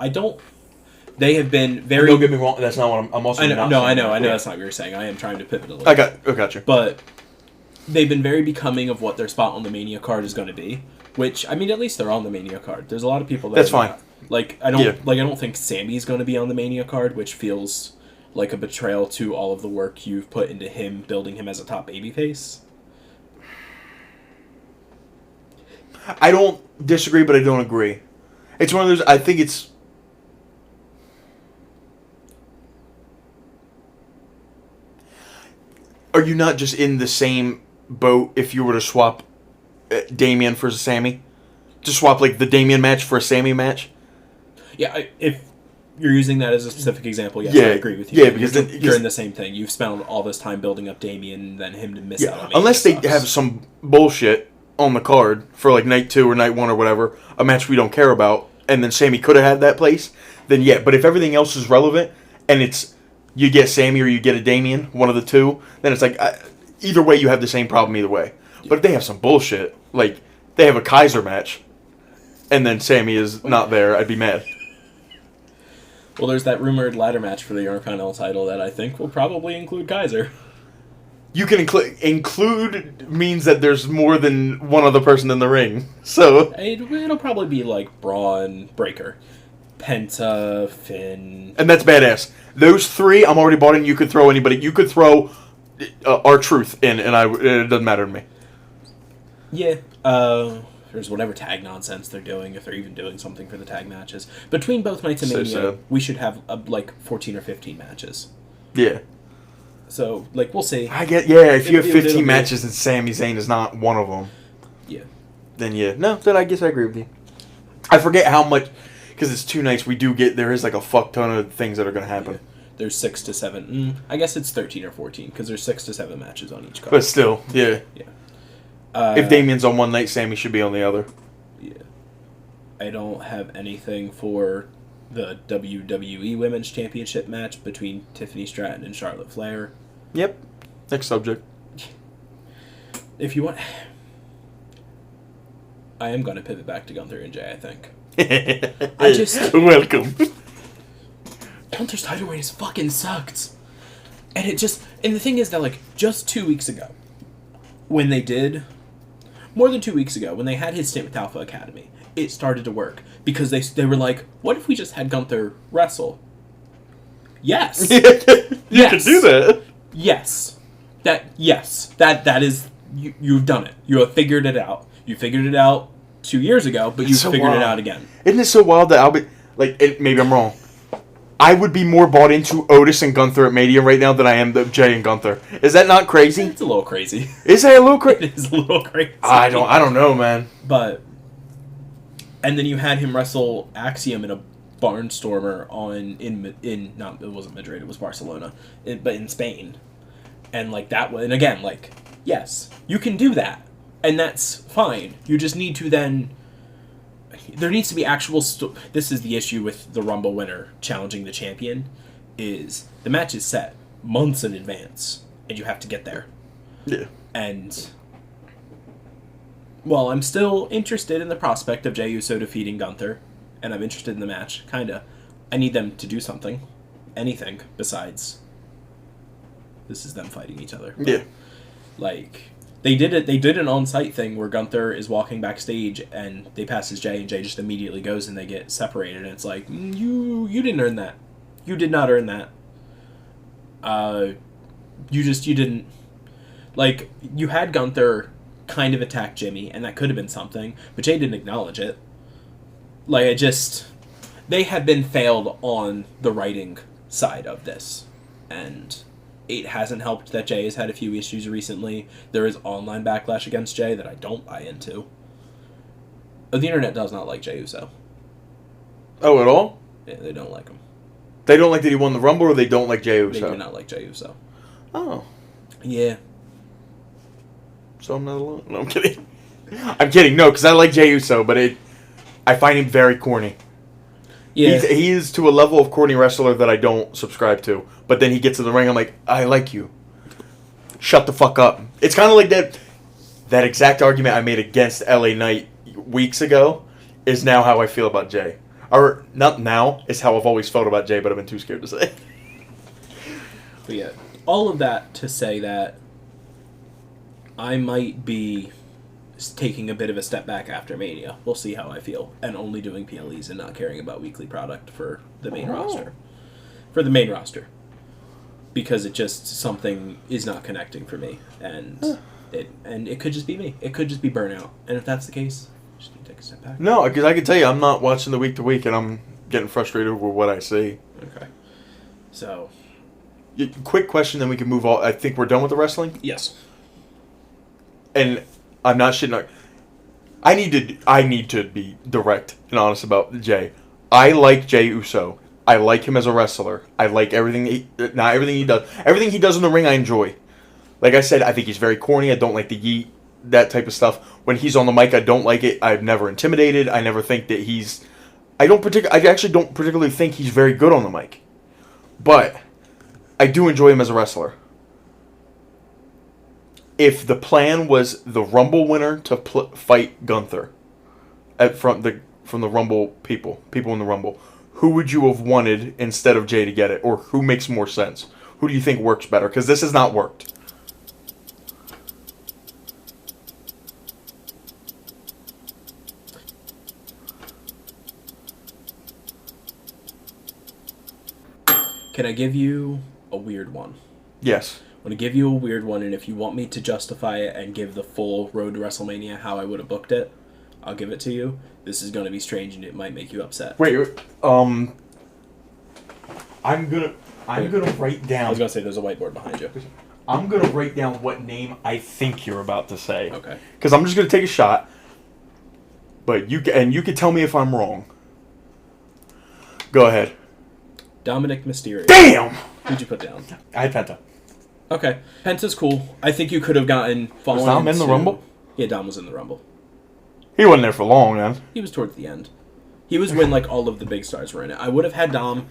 They have been very. Don't get me wrong. That's not what I'm also. I know. Not No, saying. I know. Yeah. That's not what you're saying. I am trying to pivot a little. I got you. But they've been very becoming of what their spot on the Mania card is going to be. Which at least they're on the Mania card. There's a lot of people that. That's fine. I don't think Sammy's going to be on the Mania card, which feels like a betrayal to all of the work you've put into him building him as a top babyface. I don't disagree, but I don't agree. It's one of those. I think it's. Are you not just in the same boat if you were to swap Damian for Sammy? Just swap like the Damian match for a Sammy match? Yeah, if you're using that as a specific example, yes, Yeah, I agree with you. yeah, because you're in the same thing. You've spent all this time building up Damian, and then him to miss out on Mania unless they sucks. have some bullshit on the card for like night 2 or night 1 or whatever, a match we don't care about, and then Sammy could have had that place, then yeah. But if everything else is relevant and it's you get Sammy or you get a Damian, one of the two, then it's like either way you have the same problem either way. Yeah. But if they have some bullshit, like they have a Kaiser match, and then Sammy is not there, I'd be mad. Well, there's that rumored ladder match for the Intercontinental title that I think will probably include Kaiser. You can include means that there's more than one other person in the ring. So it'll probably be like Braun, Breaker, Penta, Finn, and that's badass. Those 3 I'm already bought in. You could throw anybody. You could throw R-Truth in, and it doesn't matter to me. Yeah. There's whatever tag nonsense they're doing, if they're even doing something for the tag matches. Between both nights of Mania, we should have like 14 or 15 matches. Yeah. So, like, we'll see. If you have 15 matches and Sami Zayn is not one of them. Yeah. Then yeah. No, then I guess I agree with you. I forget how much, because it's 2 nights, there is like a fuck ton of things that are going to happen. Yeah. There's 6 to 7. I guess it's 13 or 14, because there's 6 to 7 matches on each card. But still, yeah. Yeah. If Damian's on one night, Sammy should be on the other. Yeah. I don't have anything for the WWE Women's Championship match between Tiffany Stratton and Charlotte Flair. Yep. Next subject. If you want... I am going to pivot back to Gunther and Jay, I think. Welcome. Gunther's title reign has fucking sucked. And the thing is that, like, just 2 weeks ago, when they did... More than 2 weeks ago, when they had his stint with Alpha Academy, it started to work. Because they were like, what if we just had Gunther wrestle? Yes. You can do that. Yes. That is... You've done it. You have figured it out. You figured it out 2 years ago, but you figured it out again. Isn't it so wild that maybe I'm wrong. I would be more bought into Otis and Gunther at Mania right now than I am Jay and Gunther. Is that not crazy? It's a little crazy. Is that a little crazy? It is a little crazy. I don't know, man. But, and then you had him wrestle Axiom in a barnstormer it wasn't Madrid, it was Barcelona, but in Spain, and like that one. And again, like, yes, you can do that, and that's fine. You just need to then. There needs to be actual... This is the issue with the Rumble winner challenging the champion, is the match is set months in advance, and you have to get there. Yeah. And while I'm still interested in the prospect of Jey Uso defeating Gunther, and I'm interested in the match, kinda, I need them to do something. Anything besides this is them fighting each other. Yeah. Like... They did an on-site thing where Gunther is walking backstage and they pass his Jay and Jay just immediately goes and they get separated, and it's like, you didn't earn that. You did not earn that. You didn't. Like, you had Gunther kind of attack Jimmy, and that could have been something, but Jay didn't acknowledge it. Like, they have been failed on the writing side of this, and... It hasn't helped that Jay has had a few issues recently. There is online backlash against Jay that I don't buy into. But the internet does not like Jey Uso. Oh, at all? Yeah, they don't like him. They don't like that he won the Rumble, or they don't like Jey Uso? They do not like Jey Uso. Oh. Yeah. So I'm not alone. No, I'm kidding. I'm kidding. No, because I like Jey Uso, but I find him very corny. Yeah. He is to a level of corny wrestler that I don't subscribe to. But then he gets in the ring, I'm like, I like you. Shut the fuck up. It's kind of like that exact argument I made against LA Knight weeks ago is now how I feel about Jay. Or, not now, it's how I've always felt about Jay, but I've been too scared to say. But yeah, all of that to say that I might be taking a bit of a step back after Mania. We'll see how I feel. And only doing PLEs and not caring about weekly product for the main roster. For the main roster. Because it just, something is not connecting for me. And it could just be me. It could just be burnout. And if that's the case, Just need to take a step back. No, because I can tell you, I'm not watching the week to week, and I'm getting frustrated with what I see. Okay. So. Quick question, then we can move on. I think we're done with the wrestling. Yes. And I'm not shitting on. I need to be direct and honest about Jay. I like Jay Uso. I like him as a wrestler. I like everything. Not everything he does. Everything he does in the ring, I enjoy. Like I said, I think he's very corny. I don't like the yeet, that type of stuff. When he's on the mic, I don't like it. I'm never intimidated. I never think that he's. I actually don't particularly think he's very good on the mic. But I do enjoy him as a wrestler. If the plan was the Rumble winner to fight Gunther from the Rumble people in the Rumble, who would you have wanted instead of Jay to get it? Or who makes more sense? Who do you think works better? Because this has not worked. Can I give you a weird one? Yes. I'm going to give you a weird one, and if you want me to justify it and give the full road to WrestleMania how I would have booked it, I'll give it to you. This is going to be strange, and it might make you upset. Wait, I'm gonna write down. I was going to say there's a whiteboard behind you. I'm gonna write down what name I think you're about to say. Okay. Because I'm just gonna take a shot. But you can tell me if I'm wrong. Go ahead. Dominic Mysterio. Damn! Who'd you put down? I had Penta. Okay. Penta's cool. I think you could have gotten... Was Dom in the Rumble? Yeah, Dom was in the Rumble. He wasn't there for long, man. He was towards the end. He was when, like, all of the big stars were in it. I would have had Dom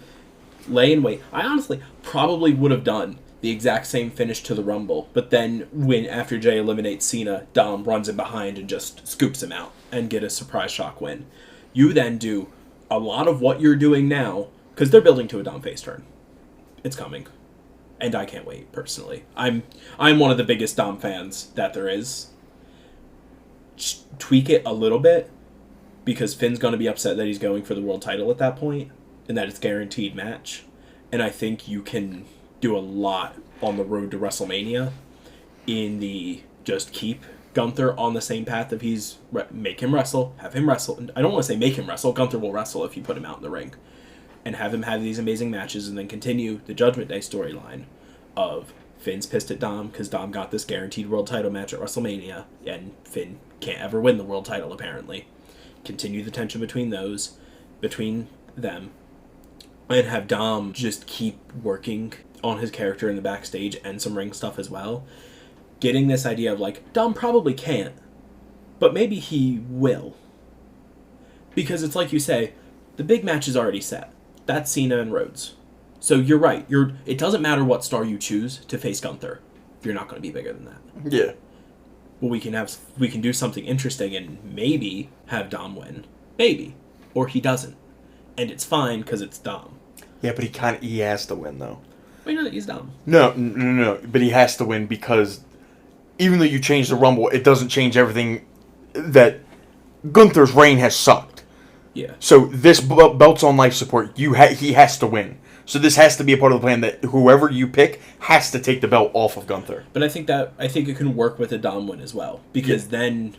lay in wait. I honestly probably would have done the exact same finish to the Rumble, but then when, after Jay eliminates Cena, Dom runs in behind and just scoops him out and get a surprise shock win. You then do a lot of what you're doing now, because they're building to a Dom face turn. It's coming. And I can't wait, personally. I'm one of the biggest Dom fans that there is. Just tweak it a little bit, because Finn's going to be upset that he's going for the world title at that point, and that it's guaranteed match. And I think you can do a lot on the road to WrestleMania in the just keep Gunther on the same path of make him wrestle, have him wrestle. I don't want to say make him wrestle. Gunther will wrestle if you put him out in the ring. And have him have these amazing matches, and then continue the Judgment Day storyline of Finn's pissed at Dom because Dom got this guaranteed world title match at WrestleMania, and Finn can't ever win the world title, apparently. Continue the tension between them, and have Dom just keep working on his character in the backstage and some ring stuff as well. Getting this idea of, like, Dom probably can't, but maybe he will. Because it's like you say, the big match is already set. That's Cena and Rhodes. So you're right. It doesn't matter what star you choose to face Gunther. You're not going to be bigger than that. Yeah. Well, we can do something interesting and maybe have Dom win. Maybe. Or he doesn't. And it's fine because it's Dom. Yeah, but he has to win, though. Wait, no, he's Dom. No. But he has to win because even though you change the Rumble, it doesn't change everything that Gunther's reign has sucked. Yeah. So this belt's on life support. He has to win. So this has to be a part of the plan that whoever you pick has to take the belt off of Gunther. But I think it can work with a Dom win as well, because then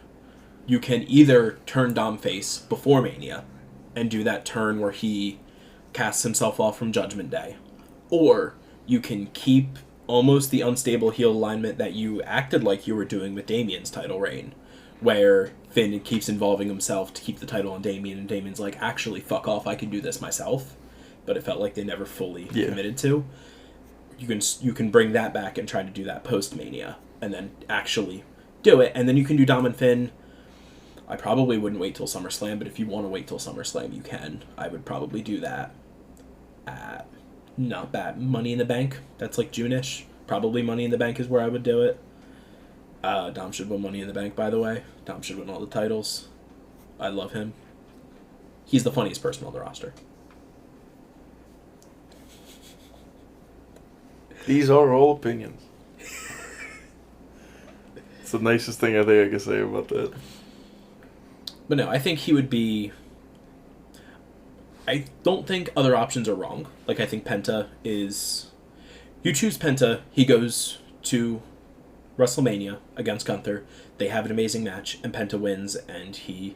you can either turn Dom face before Mania and do that turn where he casts himself off from Judgment Day, or you can keep almost the unstable heel alignment that you acted like you were doing with Damien's title reign, where Finn keeps involving himself to keep the title on Damien, and Damien's like, actually, fuck off, I can do this myself. But it felt like they never fully committed to. You can bring that back and try to do that post-Mania, and then actually do it. And then you can do Dom and Finn. I probably wouldn't wait till SummerSlam, but if you want to wait till SummerSlam, you can. I would probably do that at, not bad, Money in the Bank. That's like June-ish. Probably Money in the Bank is where I would do it. Dom should win Money in the Bank, by the way. Dom should win all the titles. I love him. He's the funniest person on the roster. These are all opinions. It's the nicest thing I think I can say about that. But no, I think he would be... I don't think other options are wrong. Like, I think Penta is... You choose Penta, he goes to WrestleMania against Gunther. They have an amazing match, and Penta wins, and he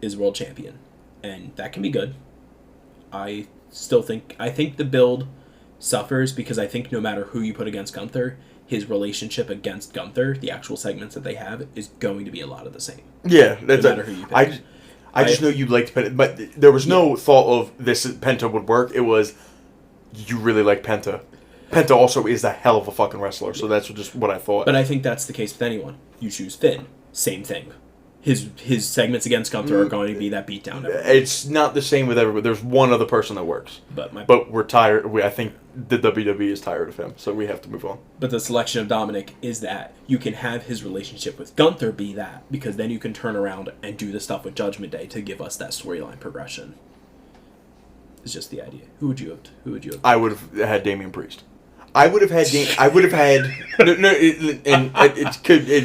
is world champion, and that can be good. I think the build suffers because I think no matter who you put against Gunther, his relationship against Gunther, the actual segments that they have, is going to be a lot of the same. Yeah, that's no matter who you pick. I just know you liked Penta, but there was no thought of this Penta would work. It was you really like Penta. Penta also is a hell of a fucking wrestler, so that's just what I thought. But I think that's the case with anyone. You choose Finn, same thing. His segments against Gunther are going to be that beatdown. It's not the same with everybody. There's one other person that works. But we're tired. I think the WWE is tired of him, so we have to move on. But the selection of Dominic is that you can have his relationship with Gunther be that, because then you can turn around and do the stuff with Judgment Day to give us that storyline progression. It's just the idea. Who would you have? I would have had Damian Priest. I would have had. It'd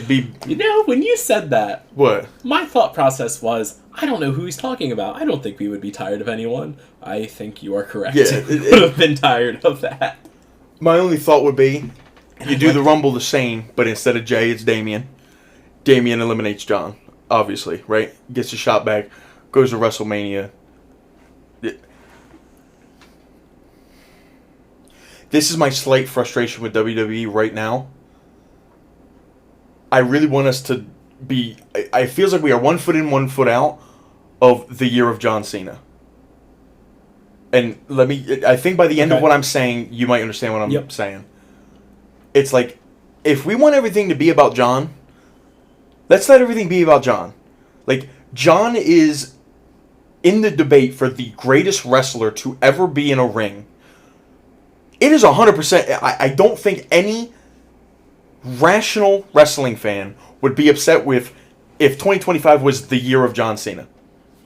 be. You know, when you said that, What? my thought process was, I don't know who he's talking about. I don't think we would be tired of anyone. I think you are correct. Yeah, we would have been tired of that. My only thought would be, you do the Rumble the same, but instead of Jay, it's Damian. Damian eliminates John, obviously, right? Gets a shot back, goes to WrestleMania. This is my slight frustration with WWE right now. I really want us to be... It feels like we are 1 foot in, 1 foot out of the year of John Cena. And I think by the end of what I'm saying, you might understand what I'm saying. It's like, if we want everything to be about John, let's let everything be about John. Like, John is in the debate for the greatest wrestler to ever be in a ring. It is 100%. I don't think any rational wrestling fan would be upset with if 2025 was the year of John Cena.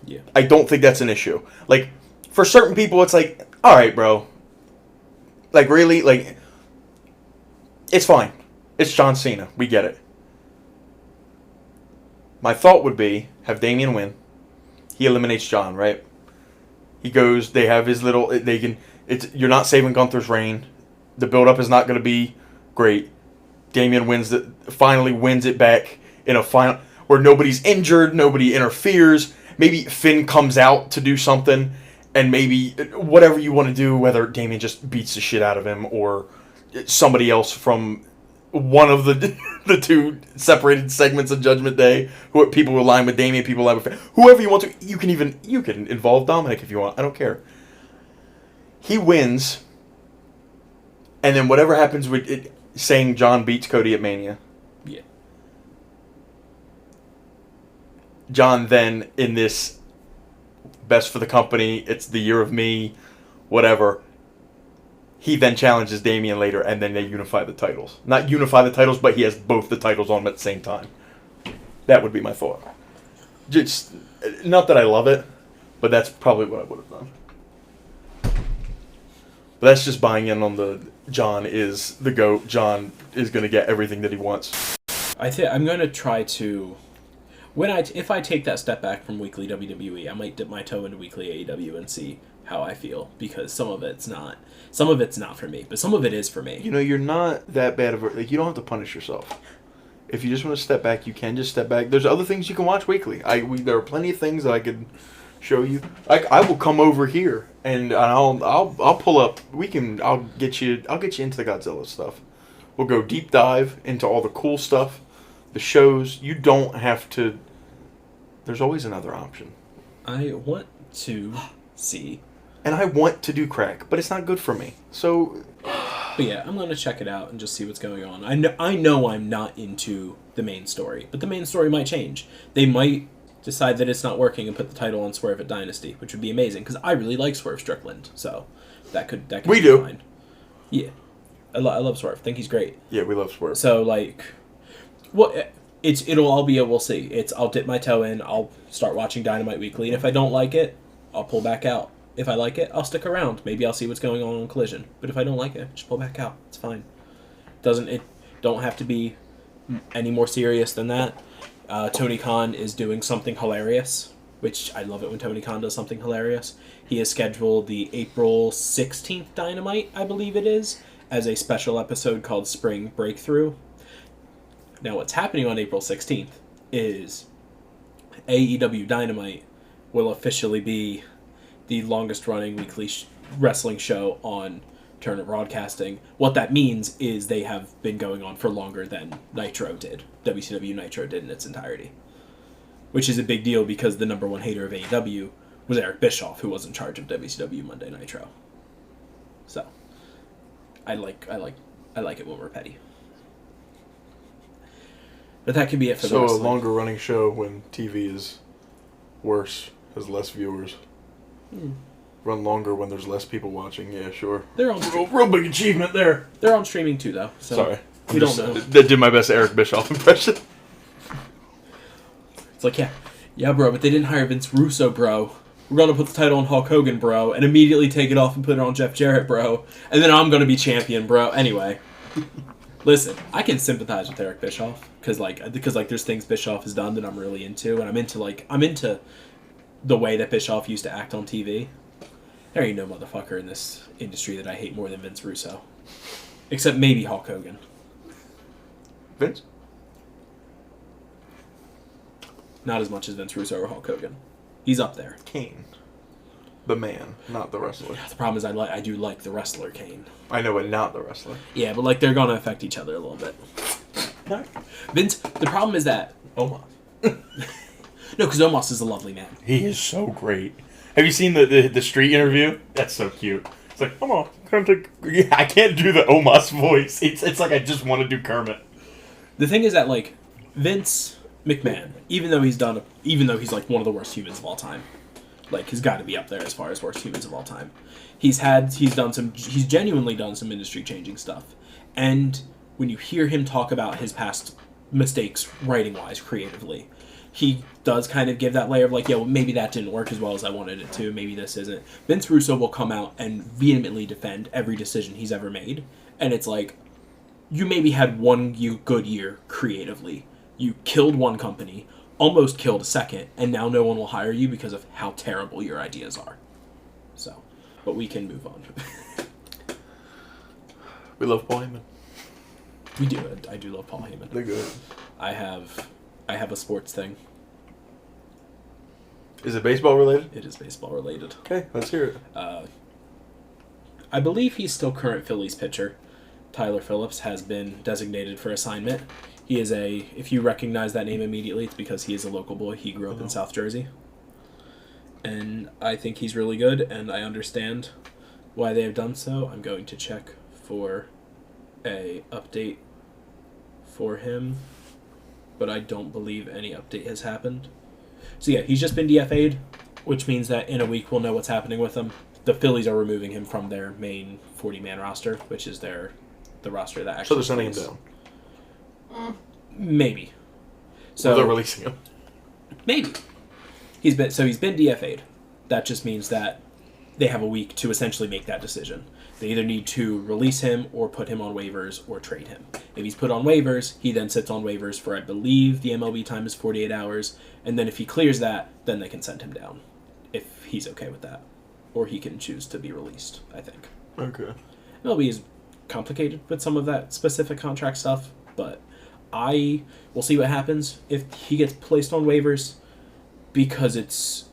Yeah. I don't think that's an issue. Like, for certain people, it's like, all right, bro. Like, really? Like, it's fine. It's John Cena. We get it. My thought would be, have Damian win. He eliminates John, right? He goes, they have his little, you're not saving Gunther's reign. The build-up is not going to be great. Damian finally wins it back in a final where nobody's injured, nobody interferes. Maybe Finn comes out to do something, and maybe whatever you want to do, whether Damian just beats the shit out of him or somebody else from one of the two separated segments of Judgment Day, who people will align with Damian, people align with Finn. Whoever you want to, you can involve Dominic if you want. I don't care. He wins, and then whatever happens with it, saying John beats Cody at Mania. Yeah. John then, in this best for the company, it's the year of me, whatever, he then challenges Damian later, and then they unify the titles. Not unify the titles, but he has both the titles on him at the same time. That would be my thought. Just, not that I love it, but that's probably what I would have done. But that's just buying in on the John is the GOAT. John is going to get everything that he wants. I'm going to try to... If I take that step back from weekly WWE, I might dip my toe into weekly AEW and see how I feel, because some of it's not for me, but some of it is for me. You know, you're not that bad of a... Like, you don't have to punish yourself. If you just want to step back, you can just step back. There's other things you can watch weekly. There are plenty of things that I could show you. I will come over here and I'll pull up. I'll get you into the Godzilla stuff. We'll go deep dive into all the cool stuff, the shows. You don't have to. There's always another option. I want to see. And I want to do crack, but it's not good for me. So. But yeah, I'm going to check it out and just see what's going on. I know I'm not into the main story, but the main story might change. They might decide that it's not working and put the title on Swerve at Dynasty, which would be amazing, because I really like Swerve Strickland, so that could we be do. Fine. Yeah. I love Swerve. I think he's great. Yeah, we love Swerve. So, like, it'll all be we'll see. I'll dip my toe in, I'll start watching Dynamite Weekly, and if I don't like it, I'll pull back out. If I like it, I'll stick around. Maybe I'll see what's going on Collision. But if I don't like it, just pull back out. It's fine. It don't have to be any more serious than that. Tony Khan is doing something hilarious, which I love it when Tony Khan does something hilarious. He has scheduled the April 16th Dynamite, I believe it is, as a special episode called Spring Breakthrough. Now, what's happening on April 16th is AEW Dynamite will officially be the longest-running weekly wrestling show on Turner Broadcasting. What that means is they have been going on for longer than Nitro did. WCW Nitro did in its entirety. Which is a big deal because the number one hater of AEW was Eric Bischoff, who was in charge of WCW Monday Nitro. So, I like it when we're petty. But that could be it for the So a wrestling. longer running show when TV is worse, has less viewers. Run longer when there's less people watching. Yeah, sure. They're on Real big achievement there. They're on streaming too, though. So Sorry. we don't know. That did my best Eric Bischoff impression. It's like, yeah, bro, but they didn't hire Vince Russo, bro. We're gonna put the title on Hulk Hogan, bro, and immediately take it off and put it on Jeff Jarrett, bro. And then I'm gonna be champion, bro. Anyway, listen, I can sympathize with Eric Bischoff because there's things Bischoff has done that I'm really into, and I'm into the way that Bischoff used to act on TV. There ain't no motherfucker in this industry that I hate more than Vince Russo, except maybe Hulk Hogan. Vince? Not as much as Vince Russo or Hulk Hogan. He's up there. Kane. The man, not the wrestler. The problem is I do like the wrestler Kane. I know, but not the wrestler. Yeah, but they're gonna affect each other a little bit. No. Vince, the problem is that Omos. no, because Omos is a lovely man. He is so great. Have you seen the street interview? That's so cute. It's like, Omos, I can't do the Omos voice. It's like I just want to do Kermit. The thing is that Vince McMahon, even though he's like one of the worst humans of all time, he's got to be up there as far as worst humans of all time. He's genuinely done some industry changing stuff, and when you hear him talk about his past mistakes writing wise, creatively, he does kind of give that layer of well, maybe that didn't work as well as I wanted it to. Maybe this isn't. Vince Russo will come out and vehemently defend every decision he's ever made, and it's like, you maybe had one good year creatively. You killed one company, almost killed a second, and now no one will hire you because of how terrible your ideas are. So, but we can move on. We love Paul Heyman. We do. I do love Paul Heyman. They're good. I have a sports thing. Is it baseball related? It is baseball related. Okay, let's hear it. I believe he's still current Phillies pitcher. Tyler Phillips has been designated for assignment. He is if you recognize that name immediately, it's because he is a local boy. He grew up in South Jersey. And I think he's really good, and I understand why they have done so. I'm going to check for a update for him, but I don't believe any update has happened. So yeah, he's just been DFA'd, which means that in a week we'll know what's happening with him. The Phillies are removing him from their main 40-man roster, which is the roster that actually... So they're sending him down. Maybe. So Or they're releasing him. Maybe. He's been DFA'd. That just means that they have a week to essentially make that decision. They either need to release him or put him on waivers or trade him. If he's put on waivers, he then sits on waivers for, I believe, the MLB time is 48 hours. And then if he clears that, then they can send him down. If he's okay with that. Or he can choose to be released, I think. Okay. MLB is complicated with some of that specific contract stuff, but we'll see what happens if he gets placed on waivers, because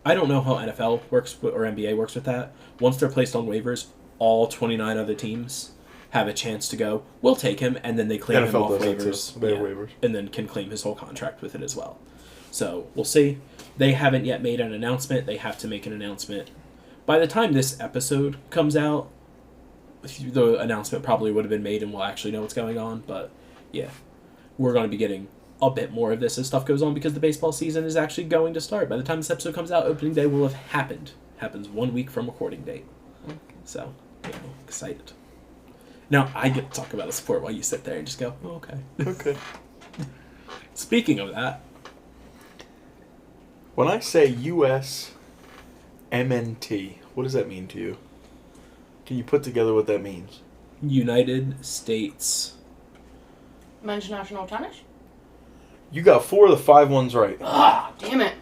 I don't know how NFL works or NBA works with that. Once they're placed on waivers, all 29 other teams have a chance to go, we'll take him, and then they claim him off waivers. Waivers. And then can claim his whole contract with it as well. So we'll see. They haven't yet made an announcement. They have to make an announcement. By the time this episode comes out, the announcement probably would have been made and we'll actually know what's going on. But yeah, we're going to be getting a bit more of this as stuff goes on because the baseball season is actually going to start. By the time this episode comes out, opening day will have happened. Happens 1 week from recording date. So, excited. Now I get to talk about a sport while you sit there and just go, oh, okay. Okay. Speaking of that. When I say U.S. MNT, what does that mean to you? Can you put together what that means? United States. Men's national tennis? You got 4 of the 5 ones right. Ah, damn it.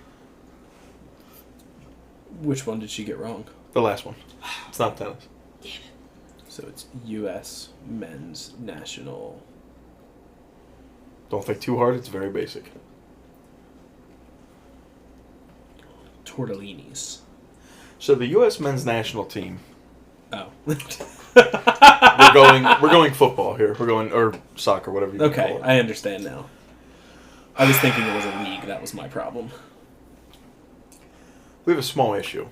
Which one did she get wrong? The last one. It's not tennis. Damn it. So it's U.S. Men's National. Don't think too hard. It's very basic. Tortellinis. So the U.S. men's national team. Oh. We're going football here. We're going or soccer, whatever you Okay, call it. I understand now. I was thinking it was a league. That was my problem. We have a small issue.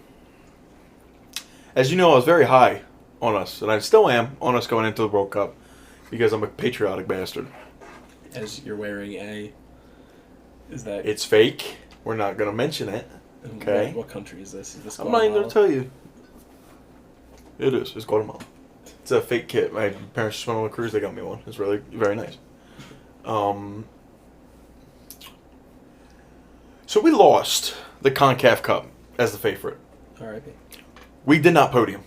As you know, I was very high on us, and I still am on us going into the World Cup because I'm a patriotic bastard. As you're wearing a... Is that... It's fake. We're not going to mention it. Okay. What country is this? Is this I'm not even going Guatemala? to tell you. It is. It's Guatemala. It's a fake kit. My parents just went on a cruise. They got me one. It's really very nice. So we lost the CONCACAF Cup as the favorite. R.I.P. We did not podium.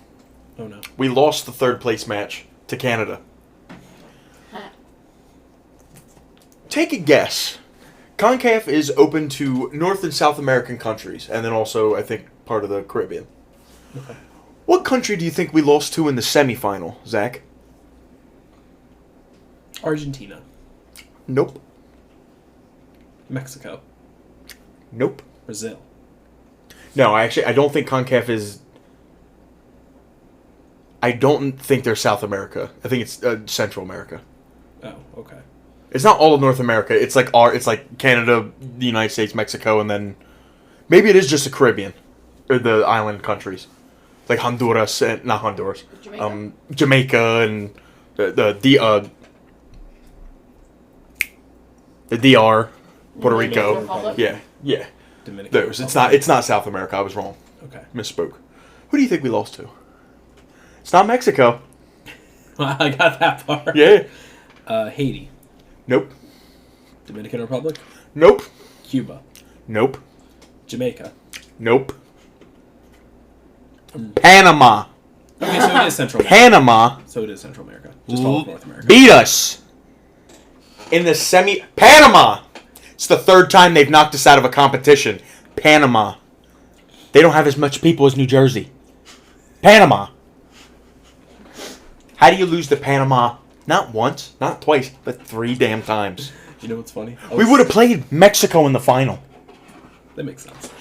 Oh, no. We lost the third place match to Canada. Take a guess. CONCACAF is open to North and South American countries, and then also, I think, part of the Caribbean. Okay. What country do you think we lost to in the semifinal, Zach? Argentina. Nope. Mexico. Nope. Brazil. No, I don't think CONCACAF is... I don't think they're South America. I think it's Central America. Oh, okay. It's not all of North America. It's like Canada, the United States, Mexico, and then maybe it is just the Caribbean or the island countries, like Honduras and not Honduras, Jamaica. Jamaica and the DR, Puerto Dominican Rico. Republic. Yeah. Dominican Those. It's not South America. I was wrong. Okay. Misspoke. Who do you think we lost to? It's not Mexico. I got that part. Yeah. Haiti. Nope. Dominican Republic. Nope. Cuba. Nope. Jamaica. Nope. Panama. Okay, so it is Central America. Panama So it is Central America. Just all of North America. beat us in the semi. Panama. It's the third time they've knocked us out of a competition. Panama. They don't have as much people as New Jersey. Panama. How do you lose to Panama? Not once, not twice, but 3 damn times. You know what's funny? We would have played Mexico in the final. That makes sense.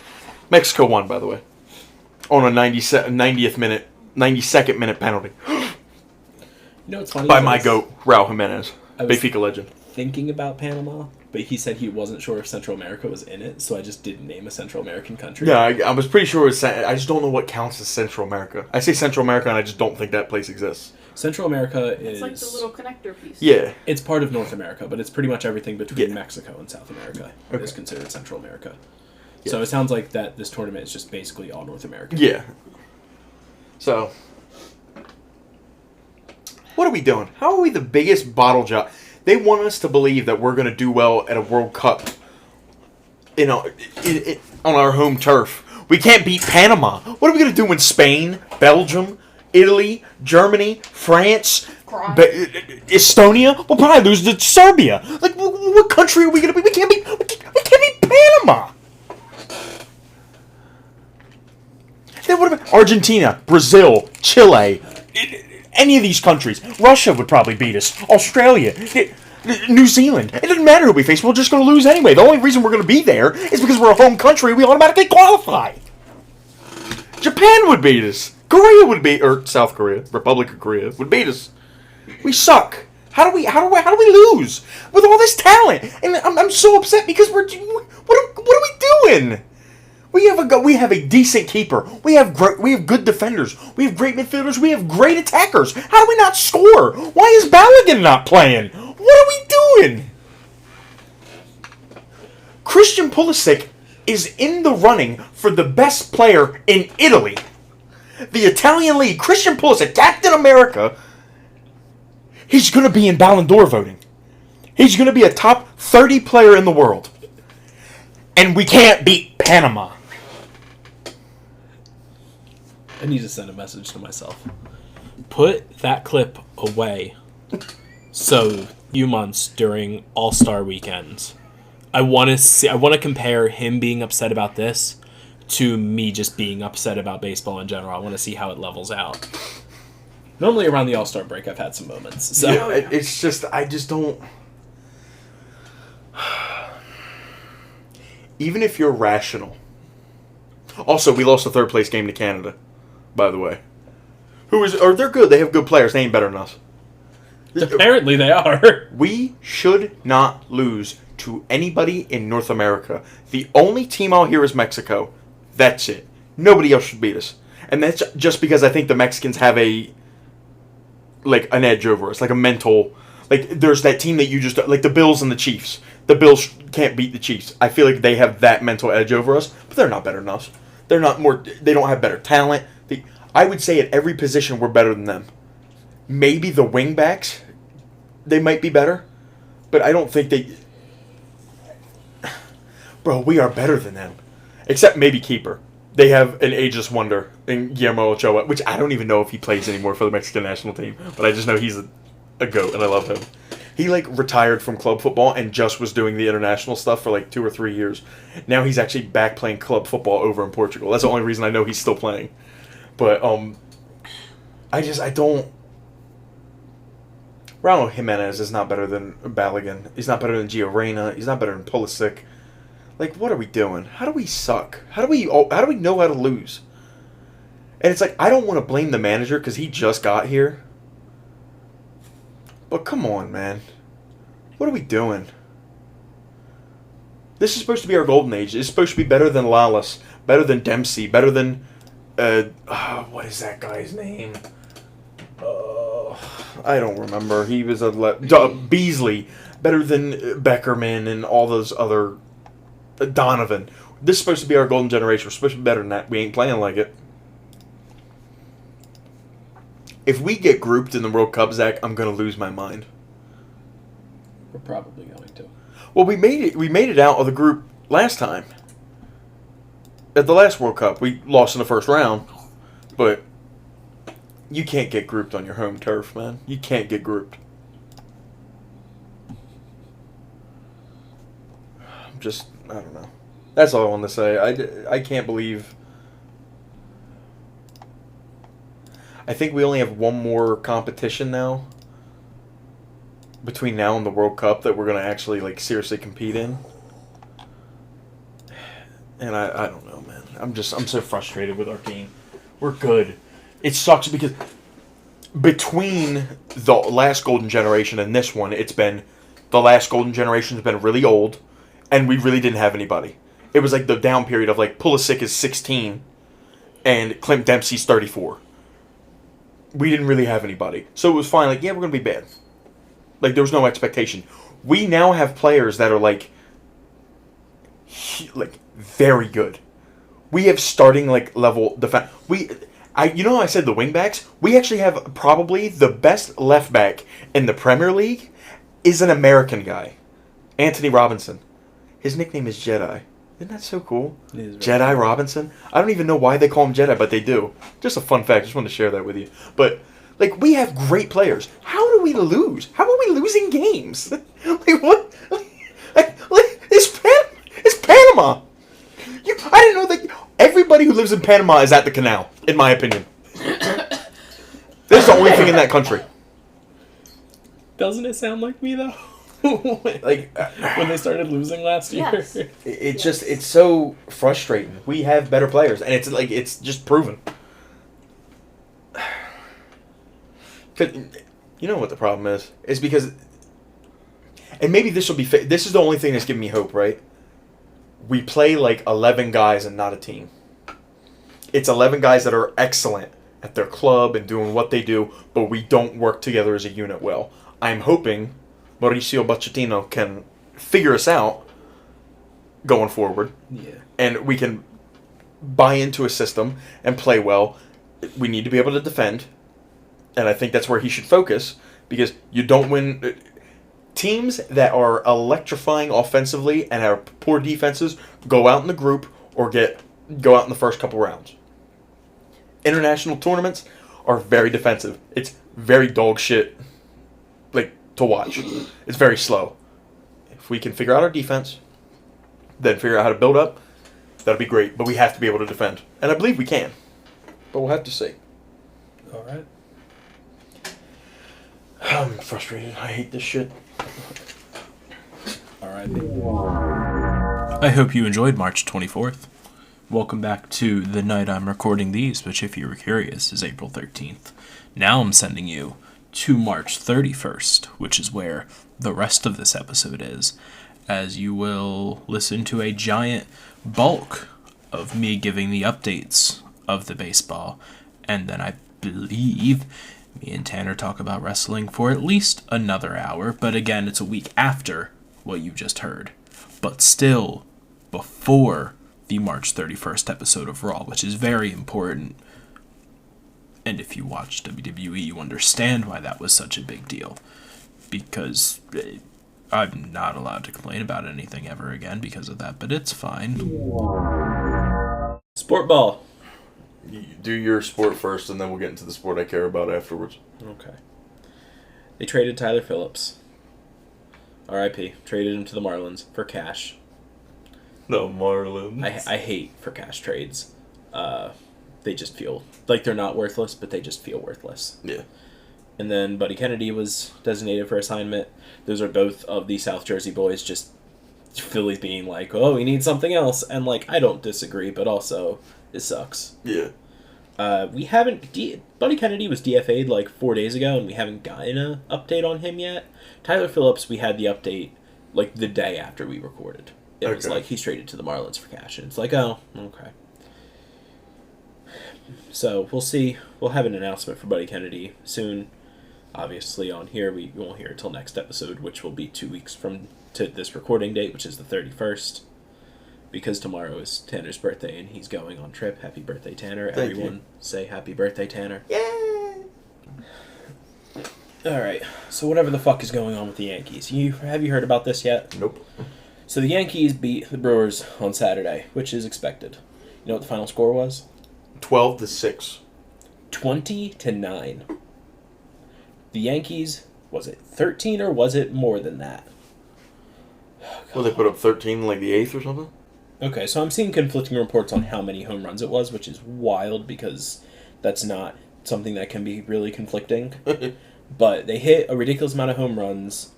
Mexico won, by the way, on a 90th minute, 92nd minute penalty You know what's funny? by is I my was goat, Raul Jimenez, I was- Benfica legend. Thinking about Panama, but he said he wasn't sure if Central America was in it, so I just didn't name a Central American country. Yeah, I was pretty sure it was. I just don't know what counts as Central America. I say Central America, and I just don't think that place exists. Central America is... It's like the little connector piece. Yeah. It's part of North America, but it's pretty much everything between Yeah. Mexico and South America Okay. is considered Central America. Yeah. So it sounds like that this tournament is just basically all North America. Yeah. So, what are we doing? How are we the biggest bottle job? They want us to believe that we're going to do well at a World Cup, on our home turf. We can't beat Panama. What are we going to do in Spain, Belgium, Italy, Germany, France, Cry. Estonia? We'll probably lose to Serbia. Like, what country are we going to be? We can't beat Panama. Then what about Argentina, Brazil, Chile, any of these countries? Russia would probably beat us. Australia, New Zealand. It doesn't matter who we face. We're just going to lose anyway. The only reason we're going to be there is because we're a home country. We automatically qualify. Japan would beat us. Korea would beat, or South Korea, Republic of Korea would beat us. We suck. How do we lose with all this talent? And I'm so upset because what are we doing? We have a decent keeper. We have good defenders. We have great midfielders. We have great attackers. How do we not score? Why is Balogun not playing? What are we doing? Christian Pulisic is in the running for the best player in Italy. The Italian league, Christian Pulisic, Captain America, he's going to be in Ballon d'Or voting. He's going to be a top 30 player in the world. And we can't beat Panama. I need to send a message to myself. Put that clip away. So, few months during All-Star weekends, I want to compare him being upset about this to me just being upset about baseball in general. I want to see how it levels out. Normally around the All-Star break, I've had some moments. So Yeah, it's just, I just don't... Even if you're rational, Also, we lost the third place game to Canada, by the way. They're good. They have good players. They ain't better than us. Apparently they are. We should not lose to anybody in North America. The only team out here is Mexico. That's it. Nobody else should beat us. And that's just because I think the Mexicans have an edge over us, like a mental. Like, there's that team that you just, like the Bills and the Chiefs. The Bills can't beat the Chiefs. I feel like they have that mental edge over us, but they're not better than us. They don't have better talent. I would say at every position we're better than them. Maybe the wingbacks, they might be better, but I don't think they... Bro, we are better than them. Except maybe keeper. They have an ageless wonder in Guillermo Ochoa, which I don't even know if he plays anymore for the Mexican national team, but I just know he's a goat, and I love him. He, retired from club football and just was doing the international stuff for, 2 or 3 years. Now he's actually back playing club football over in Portugal. That's the only reason I know he's still playing. But, I don't... Raul Jimenez is not better than Balogun. He's not better than Gio Reyna. He's not better than Pulisic. What are we doing? How do we suck? How do we know how to lose? And it's I don't want to blame the manager because he just got here. But come on, man. What are we doing? This is supposed to be our golden age. It's supposed to be better than Lawless, better than Dempsey, better than... what is that guy's name? I don't remember. He was Beasley. Better than Beckerman and all those other... Donovan. This is supposed to be our golden generation. We're supposed to be better than that. We ain't playing like it. If we get grouped in the World Cup, Zach, I'm going to lose my mind. We're probably going to. Well, we made it out of the group last time. At the last World Cup, we lost in the first round. But you can't get grouped on your home turf, man. You can't get grouped. I don't know. That's all I want to say. I can't believe... I think we only have one more competition now. Between now and the World Cup that we're going to actually, seriously compete in. And I don't know, man. I'm so frustrated with our team. We're good. It sucks because between the last golden generation and this one, the last golden generation has been really old. And we really didn't have anybody. It was the down period of Pulisic is 16 and Clint Dempsey's 34. We didn't really have anybody. So it was fine. We're going to be bad. There was no expectation. We now have players that are very good. We have starting level defense. I said the wingbacks? We actually have probably the best left back in the Premier League is an American guy. Anthony Robinson. His nickname is Jedi. Isn't that so cool? Jedi cool. Robinson. I don't even know why they call him Jedi, but they do. Just a fun fact. Just wanted to share that with you. But we have great players. How do we lose? How are we losing games? What? It's Panama. I didn't know that everybody who lives in Panama is at the canal. In my opinion, that's the only thing in that country. Doesn't it sound like me though? When they started losing last year. Yes. It's so frustrating. We have better players, and it's just proven. You know what the problem is? It's because, and maybe this will be. This is the only thing that's giving me hope, right? We play 11 guys and not a team. It's 11 guys that are excellent at their club and doing what they do, but we don't work together as a unit well. I'm hoping Mauricio Pochettino can figure us out going forward. Yeah. And we can buy into a system and play well. We need to be able to defend. And I think that's where he should focus, because you don't win. Teams that are electrifying offensively and have poor defenses go out in the group or go out in the first couple rounds. International tournaments are very defensive. It's very dog shit to watch. It's very slow. If we can figure out our defense, then figure out how to build up, that'll be great. But we have to be able to defend. And I believe we can. But we'll have to see. All right. I'm frustrated. I hate this shit. All right. I hope you enjoyed March 24th. Welcome back to the night I'm recording these, which, if you were curious, is April 13th. Now I'm sending you to March 31st, which is where the rest of this episode is, as you will listen to a giant bulk of me giving the updates of the baseball, and then I believe me and Tanner talk about wrestling for at least another hour, but again, it's a week after what you just heard, but still before the March 31st episode of Raw, which is very important. And if you watch WWE, you understand why that was such a big deal. Because I'm not allowed to complain about anything ever again because of that, but it's fine. Sport ball. You do your sport first, and then we'll get into the sport I care about afterwards. Okay. They traded Tyler Phillips. R.I.P. Traded him to the Marlins for cash. No, Marlins. I hate for cash trades. They just feel like they're not worthless, but they just feel worthless. Yeah. And then Buddy Kennedy was designated for assignment. Those are both of the South Jersey boys, just Philly being like, oh, we need something else. And, like, I don't disagree, but also, it sucks. Yeah. We haven't... Buddy Kennedy was DFA'd, like, 4 days ago, and we haven't gotten an update on him yet. Tyler Phillips, we had the update, like, the day after we recorded. It was like, he's traded to the Marlins for cash. And it's like, oh, okay. So, we'll see. We'll have an announcement for Buddy Kennedy soon. Obviously, on here, we won't hear until next episode, which will be 2 weeks from to this recording date, which is the 31st. Because tomorrow is Tanner's birthday, and he's going on trip. Happy birthday, Tanner. Thank Everyone you. say happy birthday, Tanner. Yay! Alright, so whatever the fuck is going on with the Yankees. Have you heard about this yet? Nope. So the Yankees beat the Brewers on Saturday, which is expected. You know what the final score was? 12-6. 20-9. The Yankees, was it 13 or was it more than that? Well, they put up 13 in, like, the 8th or something? Okay, so I'm seeing conflicting reports on how many home runs it was, which is wild because that's not something that can be really conflicting. But they hit a ridiculous amount of home runs,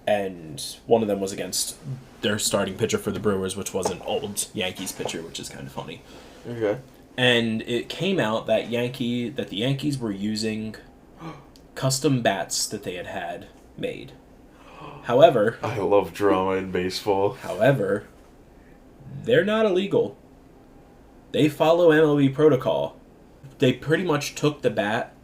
and one of them was against their starting pitcher for the Brewers, which was an old Yankees pitcher, which is kind of funny. Okay. And it came out that the Yankees were using custom bats that they had made. However, I love drama in baseball. They're not illegal. They follow MLB protocol. They pretty much took the bat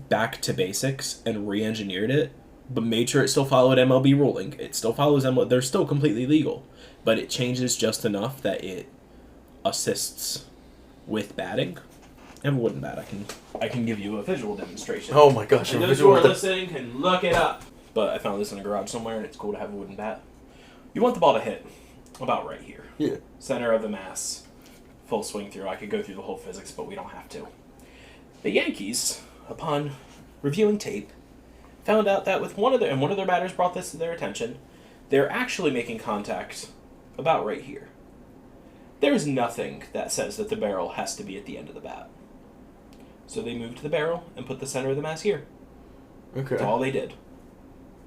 back to basics and re-engineered it, but made sure it still followed MLB ruling. It still follows MLB. They're still completely legal, but it changes just enough that it assists with batting. I have a wooden bat. I can give you a visual demonstration. Oh my gosh. And those who are listening can look it up. But I found this in a garage somewhere, and it's cool to have a wooden bat. You want the ball to hit about right here. Yeah. Center of the mass. Full swing through. I could go through the whole physics, but we don't have to. The Yankees, upon reviewing tape, found out that with one of their batters brought this to their attention, they're actually making contact about right here. There is nothing that says that the barrel has to be at the end of the bat. So they moved to the barrel and put the center of the mass here. Okay. That's all they did.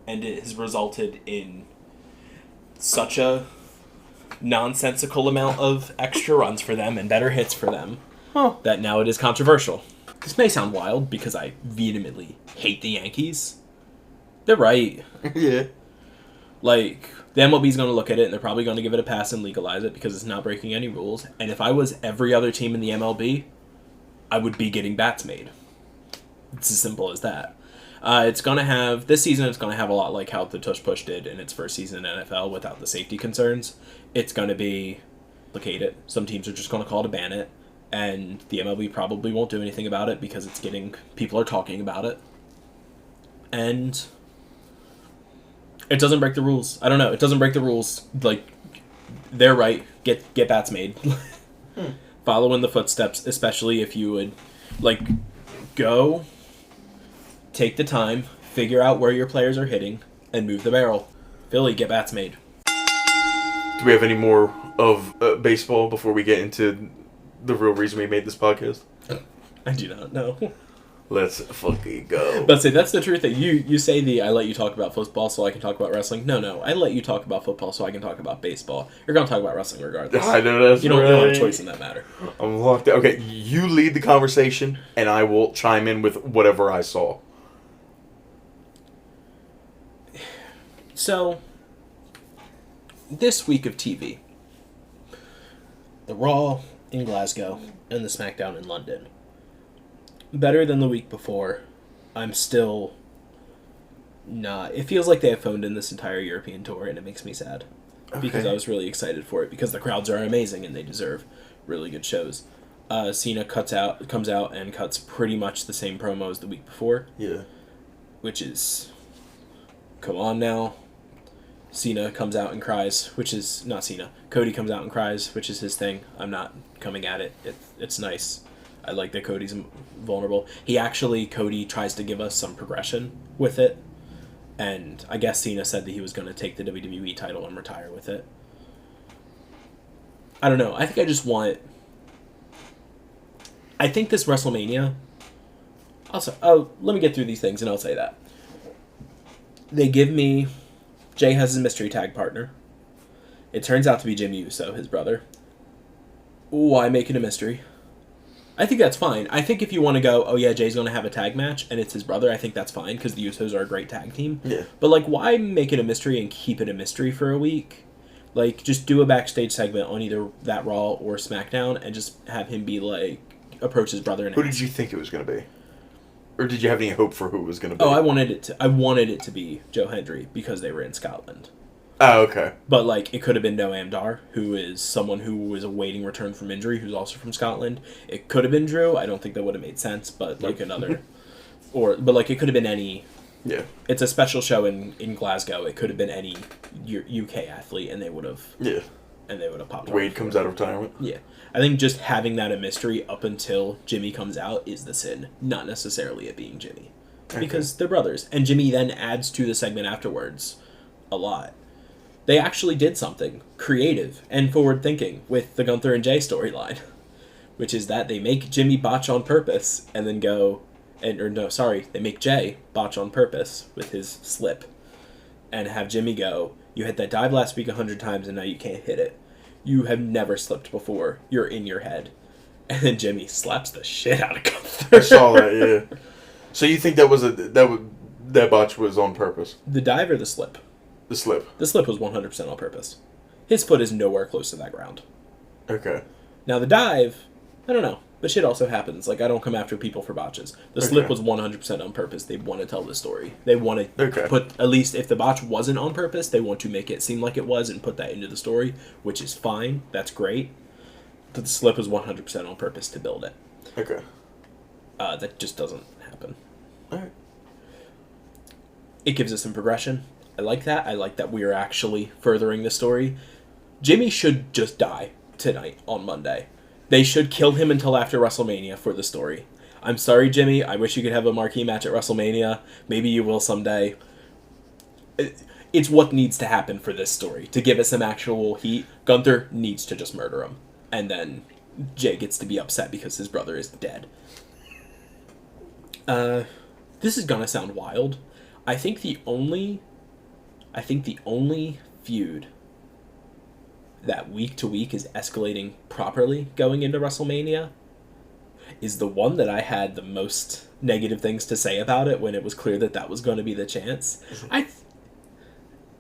And it has resulted in such a nonsensical amount of extra runs for them and better hits for them that now it is controversial. This may sound wild because I vehemently hate the Yankees. They're right. Yeah. Like, the MLB's going to look at it and they're probably going to give it a pass and legalize it because it's not breaking any rules. And if I was every other team in the MLB, I would be getting bats made. It's as simple as that. It's going to have, this season, it's going to have a lot like how the Tush Push did in its first season in NFL without the safety concerns. It's going to be, it. Some teams are just going to call it a ban it, and the MLB probably won't do anything about it because people are talking about it. And it doesn't break the rules. I don't know. It doesn't break the rules. Like, they're right. Get bats made. Follow in the footsteps, especially if you would, go... Take the time, figure out where your players are hitting, and move the barrel. Philly, get bats made. Do we have any more of baseball before we get into the real reason we made this podcast? I do not know. Let's fucking go. But say that's the truth that you say I let you talk about football so I can talk about wrestling. No, I let you talk about football so I can talk about baseball. You're gonna talk about wrestling regardless. I know that's you don't have a choice in that matter. I'm locked in. Okay, you lead the conversation, and I will chime in with whatever I saw. So, this week of TV, the Raw in Glasgow and the SmackDown in London. Better than the week before. I'm still not... It feels like they have phoned in this entire European tour, and it makes me sad. Okay. Because I was really excited for it, because the crowds are amazing, and they deserve really good shows. Cena comes out and cuts pretty much the same promo as the week before. Yeah. Which is... Come on now. Cena comes out and cries, which is... Not Cena. Cody comes out and cries, which is his thing. I'm not coming at it. It's nice. I like that Cody's vulnerable. Cody tries to give us some progression with it. And I guess Cena said that he was going to take the WWE title and retire with it. I don't know. I think I just want... I think this WrestleMania... let me get through these things and I'll say that. They give me... Jay has his mystery tag partner. It turns out to be Jimmy Uso, his brother. Why make it a mystery? I think that's fine. I think if you want to go, oh yeah, Jay's going to have a tag match, and it's his brother, I think that's fine, because the Usos are a great tag team. Yeah. But, why make it a mystery and keep it a mystery for a week? Just do a backstage segment on either that Raw or SmackDown, and just have him be, approach his brother and Who did you think it was going to be? Or did you have any hope for who it was going to be? Oh, I wanted it to be Joe Hendry, because they were in Scotland. Oh, okay. But, it could have been Noam Dar, who is someone who was awaiting return from injury, who's also from Scotland. It could have been Drew. I don't think that would have made sense, but, another... it could have been any... Yeah. It's a special show in Glasgow. It could have been any UK athlete, and they would have... Yeah. And they would have popped Wade comes out of retirement? Yeah. I think just having that a mystery up until Jimmy comes out is the sin, not necessarily it being Jimmy. Okay. Because they're brothers. And Jimmy then adds to the segment afterwards a lot. They actually did something creative and forward-thinking with the Gunther and Jay storyline, which is that they make Jimmy botch on purpose and then go... they make Jay botch on purpose with his slip and have Jimmy go, you hit that dive last week 100 times and now you can't hit it. You have never slipped before. You're in your head. And then Jimmy slaps the shit out of Gunther. I saw that, yeah. So you think that botch was on purpose? The dive or the slip? The slip. The slip was 100% on purpose. His foot is nowhere close to that ground. Okay. Now the dive, I don't know. But shit also happens. I don't come after people for botches. The slip was 100% on purpose. They want to tell the story. They want to put, at least if the botch wasn't on purpose, they want to make it seem like it was and put that into the story, which is fine. That's great. But the slip was 100% on purpose to build it. Okay. That just doesn't happen. Alright. It gives us some progression. I like that. I like that we are actually furthering the story. Jimmy should just die tonight on Monday. They should kill him until after WrestleMania for the story. I'm sorry, Jimmy. I wish you could have a marquee match at WrestleMania. Maybe you will someday. It's what needs to happen for this story. To give it some actual heat, Gunther needs to just murder him. And then Jay gets to be upset because his brother is dead. This is gonna sound wild. I think the only feud that week to week is escalating properly going into WrestleMania is the one that I had the most negative things to say about it when it was clear that was going to be the chance.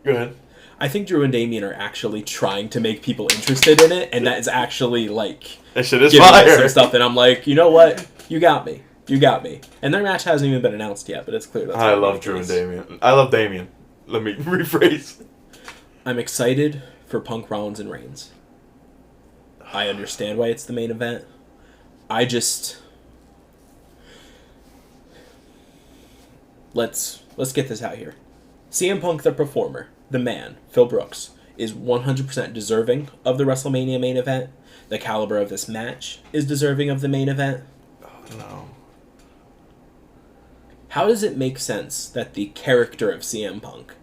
Go ahead. I think Drew and Damian are actually trying to make people interested in it, and that is actually that shit is giving fire. us some stuff. And I'm like, you know what? You got me. And their match hasn't even been announced yet, but it's clear that's I love Drew and Damian. I love Damian. Let me rephrase. I'm excited for Punk, Rollins, and Reigns. I understand why it's the main event. Let's get this out here. CM Punk, the performer, the man, Phil Brooks, is 100% deserving of the WrestleMania main event. The caliber of this match is deserving of the main event. Oh, no. How does it make sense that the character of CM Punk,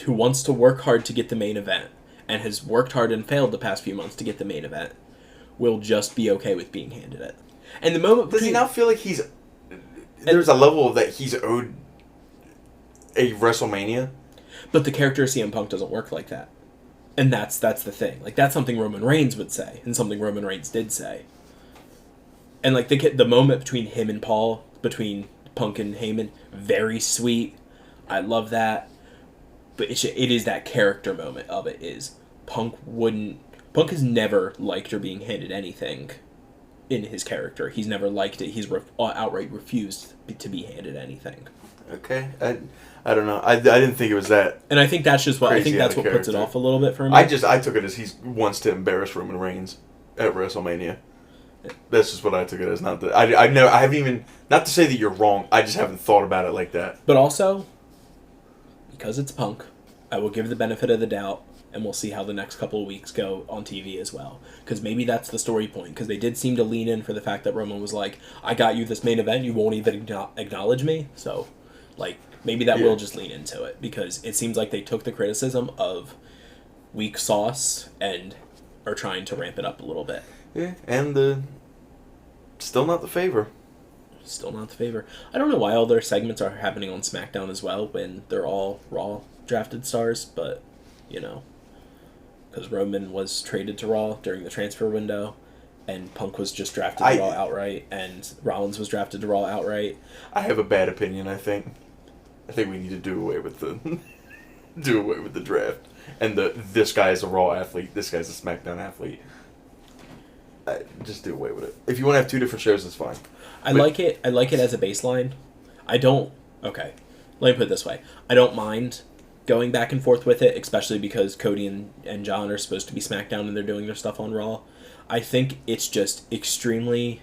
who wants to work hard to get the main event, and has worked hard and failed the past few months to get the main event, will just be okay with being handed it? And the moment does he not feel like he's there's a level that he's owed a WrestleMania. But the character of CM Punk doesn't work like that. And that's the thing. Like, that's something Roman Reigns would say, and something Roman Reigns did say. And, like, the moment between him and Paul, between Punk and Heyman, very sweet. I love that. But it is that character moment of it is Punk has never liked or being handed anything in his character. He's never liked it. He's outright refused to be handed anything. Okay. I don't know. I didn't think it was that. And I think that's just what puts it off a little bit for me. I took it as he wants to embarrass Roman Reigns at WrestleMania. That's just what I took it as. Not that I haven't even, not to say that you're wrong. I just haven't thought about it like that. But also, because it's Punk, I will give the benefit of the doubt, and we'll see how the next couple of weeks go on TV as well. Because maybe that's the story point. Because they did seem to lean in for the fact that Roman was like, "I got you this main event. You won't even acknowledge me." So, like. Maybe that will just lean into it, because it seems like they took the criticism of weak sauce and are trying to ramp it up a little bit. Yeah, and still not the favor. Still not the favor. I don't know why all their segments are happening on SmackDown as well when they're all Raw drafted stars, but, because Roman was traded to Raw during the transfer window, and Punk was just drafted to Raw outright, and Rollins was drafted to Raw outright. I have a bad opinion, I think. I think we need to do away with the draft, and this guy is a Raw athlete, this guy's a SmackDown athlete. Just do away with it. If you want to have two different shows, that's fine. I like it as a baseline. Okay, let me put it this way. I don't mind going back and forth with it, especially because Cody and John are supposed to be SmackDown and they're doing their stuff on Raw. I think it's just extremely...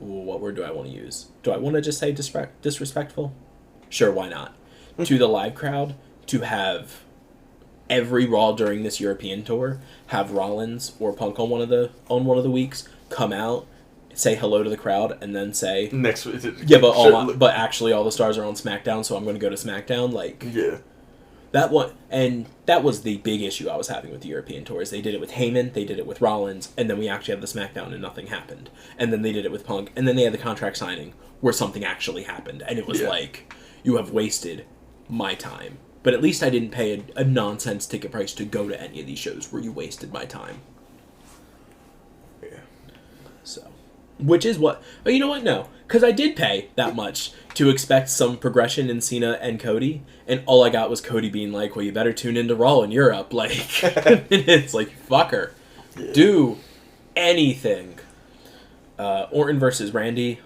What word do I want to use? Do I want to just say disrespectful? Sure, why not? To the live crowd, to have every Raw during this European tour, have Rollins or Punk on one of the weeks come out, say hello to the crowd, and then say next week. Yeah, but actually all the stars are on SmackDown, so I'm going to go to SmackDown. Like, yeah. That was the big issue I was having with the European tours. They did it with Heyman, they did it with Rollins, and then we actually had the SmackDown and nothing happened. And then they did it with Punk, and then they had the contract signing where something actually happened. And it was like, you have wasted my time. But at least I didn't pay a nonsense ticket price to go to any of these shows where you wasted my time. Yeah. So, which is what... Oh, you know what? No. Because I did pay that much to expect some progression in Cena and Cody, and all I got was Cody being like, well, you better tune into Raw in Europe. Like, it's like, fucker. Yeah. Do anything. Orton versus Randy.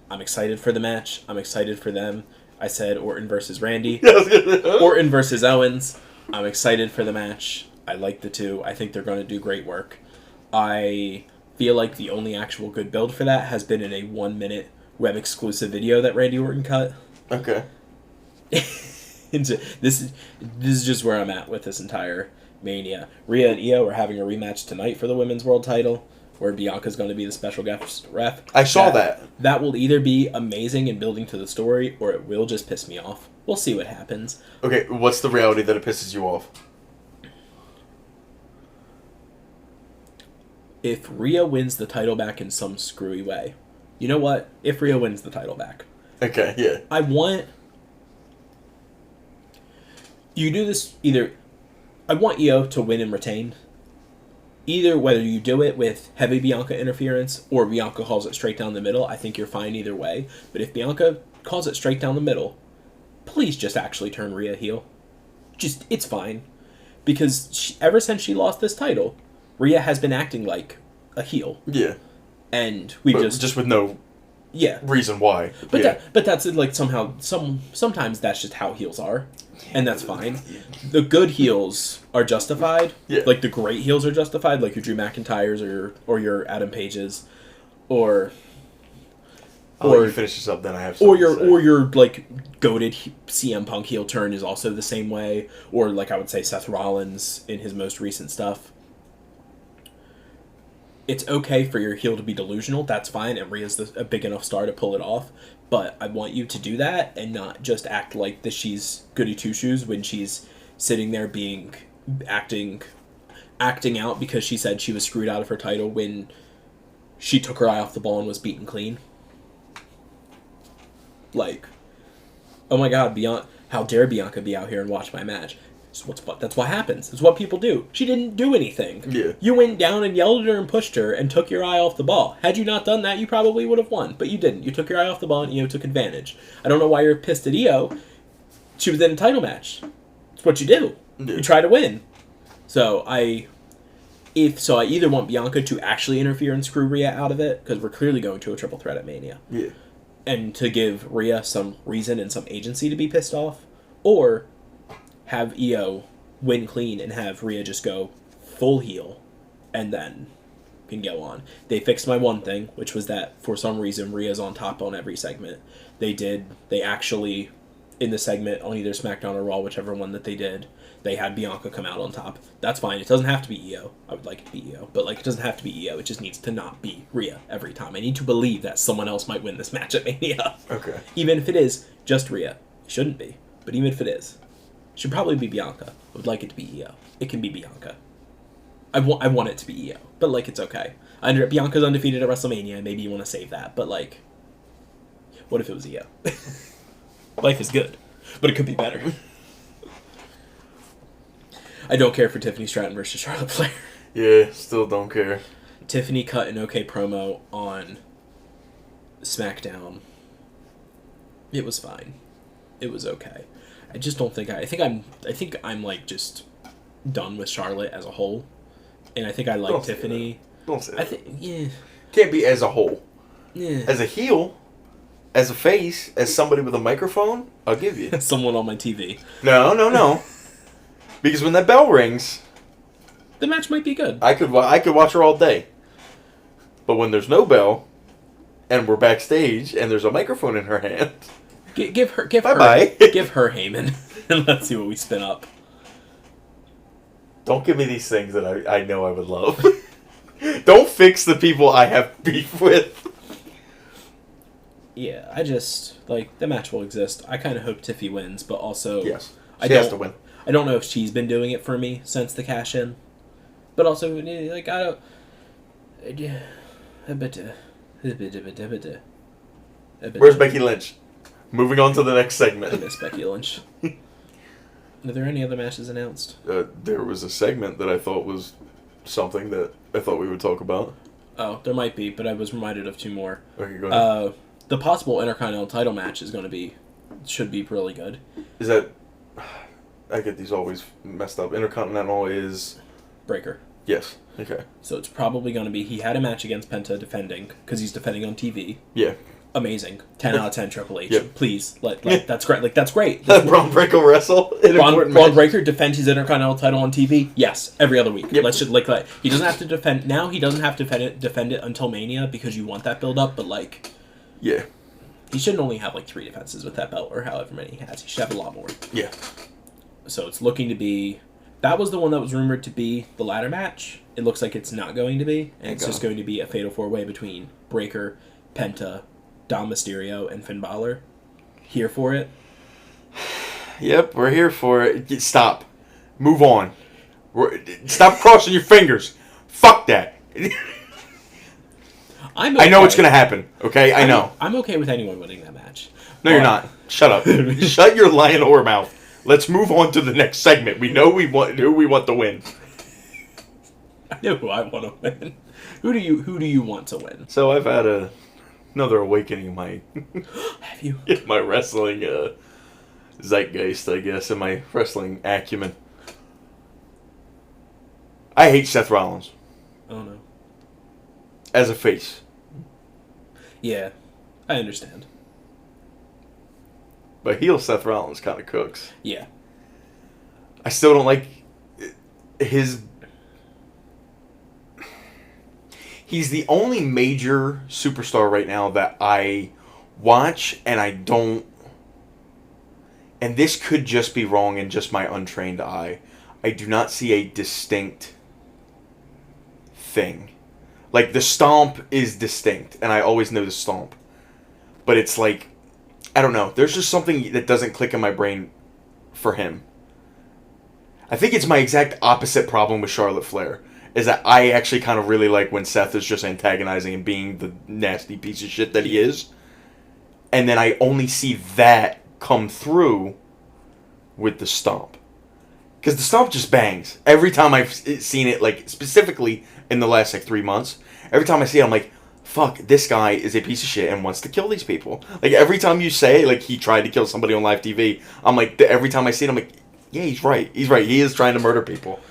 I'm excited for the match. I'm excited for them. I said Orton versus Randy. Orton versus Owens. I'm excited for the match. I like the two. I think they're going to do great work. I feel like the only actual good build for that has been in a 1-minute web exclusive video that Randy Orton cut. Okay. This is just where I'm at with this entire Mania. Rhea and Io are having a rematch tonight for the Women's World Title, where Bianca's going to be the special guest ref. I saw that. That will either be amazing in building to the story, or it will just piss me off. We'll see what happens. Okay, what's the reality that it pisses you off? If Rhea wins the title back in some screwy way. You know what? If Rhea wins the title back. Okay, yeah. I want... You do this either... I want Io to win and retain. Either whether you do it with heavy Bianca interference or Bianca calls it straight down the middle, I think you're fine either way. But if Bianca calls it straight down the middle, please just actually turn Rhea heel. It's fine. Because ever since she lost this title, Rhea has been acting like a heel. Yeah. And we just with no reason why. But that's like sometimes that's just how heels are. And that's fine. The good heels are justified. Yeah. Like the great heels are justified, like your Drew McIntyres or your Adam Pages, or I'll let you finish this up. Then I have or your like goated CM Punk heel turn is also the same way. Or like I would say Seth Rollins in his most recent stuff. It's okay for your heel to be delusional. That's fine, and Rhea's a big enough star to pull it off. But I want you to do that and not just act like that she's goody two shoes when she's sitting there acting out because she said she was screwed out of her title when she took her eye off the ball and was beaten clean. Like, oh my god, how dare Bianca be out here and watch my match? That's what happens. It's what people do. She didn't do anything. Yeah. You went down and yelled at her and pushed her and took your eye off the ball. Had you not done that, you probably would have won. But you didn't. You took your eye off the ball and Io took advantage. I don't know why you're pissed at Io. She was in a title match. It's what you do. Yeah. You try to win. So I either want Bianca to actually interfere and screw Rhea out of it, because we're clearly going to a triple threat at Mania. Yeah. And to give Rhea some reason and some agency to be pissed off, or have Io win clean and have Rhea just go full heel, and then can go on. They fixed my one thing, which was that for some reason Rhea's on top on every segment. They actually, in the segment on either SmackDown or Raw, whichever one that they did, they had Bianca come out on top. That's fine. It doesn't have to be Io. I would like it to be Io, but it doesn't have to be Io. It just needs to not be Rhea every time. I need to believe that someone else might win this match at Mania. Okay. Even if it is just Rhea. It shouldn't be, but even if it is, it should probably be Bianca. I would like it to be Io. It can be Bianca. I want it to be Io, but it's okay. Bianca's undefeated at WrestleMania. Maybe you want to save that, but what if it was Io? Life is good, but it could be better. I don't care for Tiffany Stratton versus Charlotte Flair. Yeah, still don't care. Tiffany cut an okay promo on SmackDown. It was fine. It was okay. I just don't think I think I'm just done with Charlotte as a whole, and I think I like Tiffany. Don't say that. I think Can't be as a whole. yeah. As a heel, as a face, as somebody with a microphone, I'll give you. Someone on my TV. No. Because when that bell rings, The match might be good. I could watch her all day. But when there's no bell, and we're backstage, and there's a microphone in her hand, Give her Bye-bye. give her Heyman, and let's see what we spin up. don't give me these things that I know I would love. Don't fix the people I have beef with. Yeah, I just the match will exist. I kind of hope Tiffy wins, but also Yes, I she has don't- to win. I don't know if she's been doing it for me since the cash in, but also I don't. Yeah, Where's Becky Lynch? Moving on to the next I segment. miss Becky Lynch. Are there any other matches announced? There was a segment that I thought was something that I thought we would talk about. Oh, there might be, but I was reminded of two more. Okay, go ahead. The possible Intercontinental title match should be really good. Is that... I get these always messed up. Intercontinental is... Breaker. Yes. Okay. So it's probably going to be, he had a match against Penta defending, because he's defending on TV. Yeah. Amazing. 10 out of 10 Triple H. Yep. Please. That's great. That's great. Braun Breaker wrestle in an important Braun match. Breaker defends his Intercontinental title on TV? Yes. Every other week. Yep. Let's just, he doesn't have to defend, now he doesn't have to defend it until Mania, because you want that build up, but Yeah. he shouldn't only have 3 defenses with that belt, or however many he has. He should have a lot more. Yeah. So it's looking to be... That was the one that was rumored to be the ladder match. It looks like it's not going to be. And it's just going to be a fatal 4-way between Breaker, Penta, Dom Mysterio, and Finn Balor. Here for it. Yep, we're here for it. Stop. Move on. Stop crossing your fingers. Fuck that. I know it's going to happen, okay? I know. I'm okay with anyone winning that match. No, you're not. Shut up. Shut your lion whore mouth. Let's move on to the next segment. We know who we want to win. I know who I want to win. Who do you want to win? So I've had another awakening in my Have you? my wrestling zeitgeist, I guess, and my wrestling acumen. I hate Seth Rollins Oh no. as a face. Yeah, I understand. But heel Seth Rollins kind of cooks. Yeah. I still don't like his... He's the only major superstar right now that I watch and I don't... And this could just be wrong in just my untrained eye. I do not see a distinct thing. The stomp is distinct, and I always know the stomp. But it's I don't know. There's just something that doesn't click in my brain for him. I think it's my exact opposite problem with Charlotte Flair. Is that I actually kind of really like when Seth is just antagonizing and being the nasty piece of shit that he is. And then I only see that come through with the stomp. Because the stomp just bangs. Every time I've seen it, like, specifically in the last, like, 3 months, every time I see it, I'm like, fuck, this guy is a piece of shit and wants to kill these people. Like, every time you say, like, he tried to kill somebody on live TV, I'm like, every time I see it, I'm like, yeah, he's right. He's right. He is trying to murder people.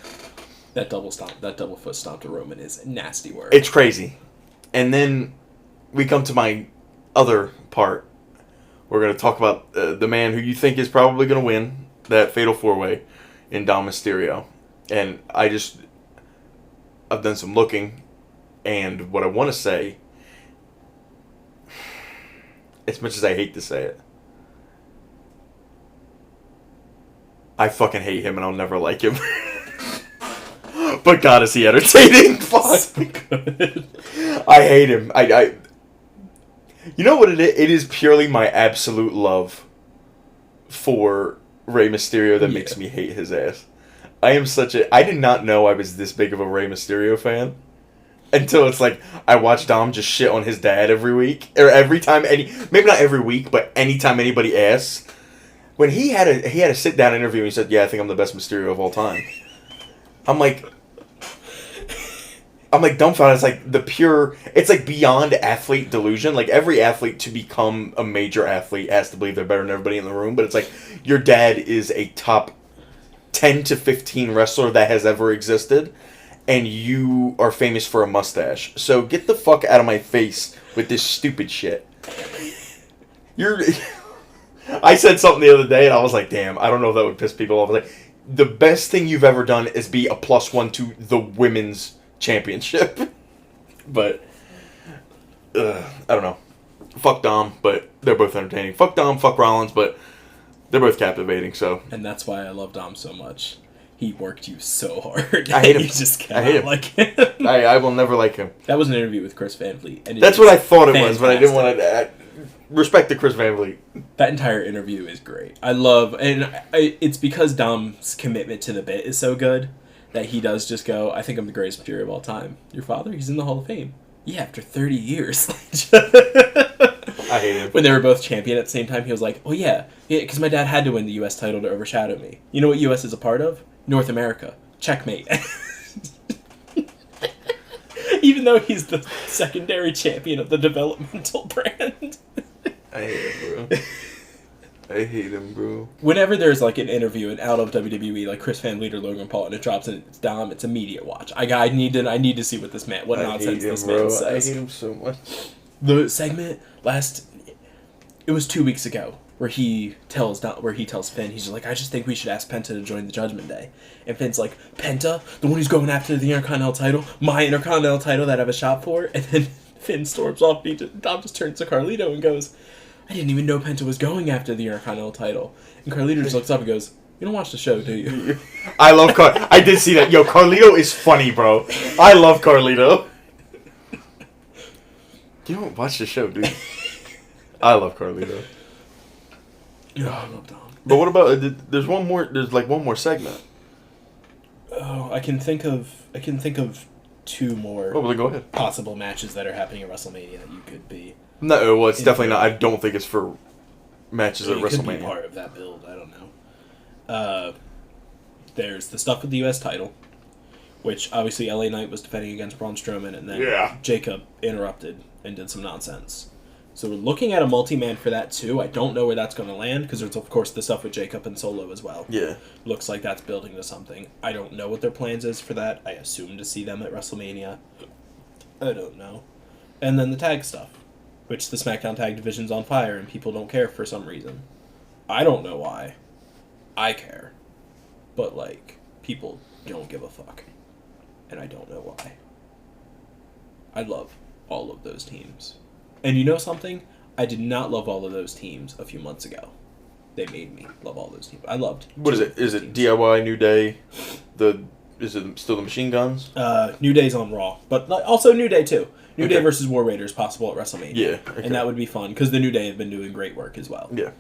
That double foot stomp to Roman is nasty work. It's crazy. And then we come to my other part. We're going to talk about the man who you think is probably going to win that Fatal 4-Way in Dom Mysterio. And I've done some looking, and what I want to say, as much as I hate to say it, I fucking hate him and I'll never like him. But God, is he entertaining? Fuck. So good. I hate him. You know what it is? It is purely my absolute love for Rey Mysterio that makes me hate his ass. I did not know I was this big of a Rey Mysterio fan until it's like I watch Dom just shit on his dad every week or every time maybe not every week, but anytime anybody asks. When he had a sit down interview and he said, "Yeah, I think I'm the best Mysterio of all time." I'm like dumbfounded. It's like beyond athlete delusion. Like, every athlete to become a major athlete has to believe they're better than everybody in the room. But it's like, your dad is a top 10 to 15 wrestler that has ever existed, and you are famous for a mustache. So get the fuck out of my face with this stupid shit. I said something the other day, and I was like, damn, I don't know if that would piss people off. I was like, the best thing you've ever done is be a +1 to the women's championship. But I don't know. Fuck Dom, but they're both entertaining. Fuck Dom, fuck Rollins, but they're both captivating. So, and that's why I love Dom so much. He worked you so hard. I hate him. You just cannot I hate him. like him. I will never like him. That was an interview with Chris Van Vliet. And that's what I thought it was, but I didn't want to respect to Chris Van Vliet. That entire interview is great. It's because Dom's commitment to the bit is so good that he does just go, "I think I'm the greatest Mysterio of all time." Your father? He's in the Hall of Fame. Yeah, after 30 years. I hate him. When they were both champion at the same time, he was like, "Oh yeah, because my dad had to win the U.S. title to overshadow me. You know what U.S. is a part of? North America. Checkmate." Even though he's the secondary champion of the developmental brand. I hate him, bro. I hate him, bro. Whenever there's like an interview and out of WWE, like Chris Van Vliet or Logan Paul, and it drops and it's Dom, it's immediate watch. I need to see what nonsense this man says. I hate him so much. The segment it was 2 weeks ago where he tells Finn, he's just like, "I just think we should ask Penta to join the Judgment Day," and Finn's like, "Penta, the one who's going after the Intercontinental title, my Intercontinental title that I have a shot for," and then Finn storms off. Dom just turns to Carlito and goes, "I didn't even know Penta was going after the Intercontinental title." And Carlito just looks up and goes, "You don't watch the show, do you?" I love I did see that. Yo, Carlito is funny, bro. I love Carlito. You don't watch the show, dude. I love Carlito. Oh, I love Dom. But what about there's one more segment. Oh, I can think of two more Oh, well, then go ahead. possible matches that are happening at WrestleMania that you could be. No, well, it's definitely not. I don't think it's for matches at It could be WrestleMania. part of that build. I don't know. There's the stuff with the U.S. title, which obviously LA Knight was defending against Braun Strowman, and then Jacob interrupted and did some nonsense. So we're looking at a multi-man for that too. I don't know where that's going to land because there's of course the stuff with Jacob and Solo as well. Yeah. Looks like that's building to something. I don't know what their plans is for that. I assume to see them at WrestleMania. I don't know. And then the tag stuff, which the SmackDown tag division's on fire and people don't care for some reason. I don't know why. I care. But like, people don't give a fuck. And I don't know why. I love all of those teams. And you know something? I did not love all of those teams a few months ago. They made me love all those teams. I loved. What is it? Is it DIY, New Day? Is it still the Machine Guns? New Day's on Raw, but also New Day too. New Day versus War Raiders possible at WrestleMania. Yeah, okay. And that would be fun because the New Day have been doing great work as well. Yeah.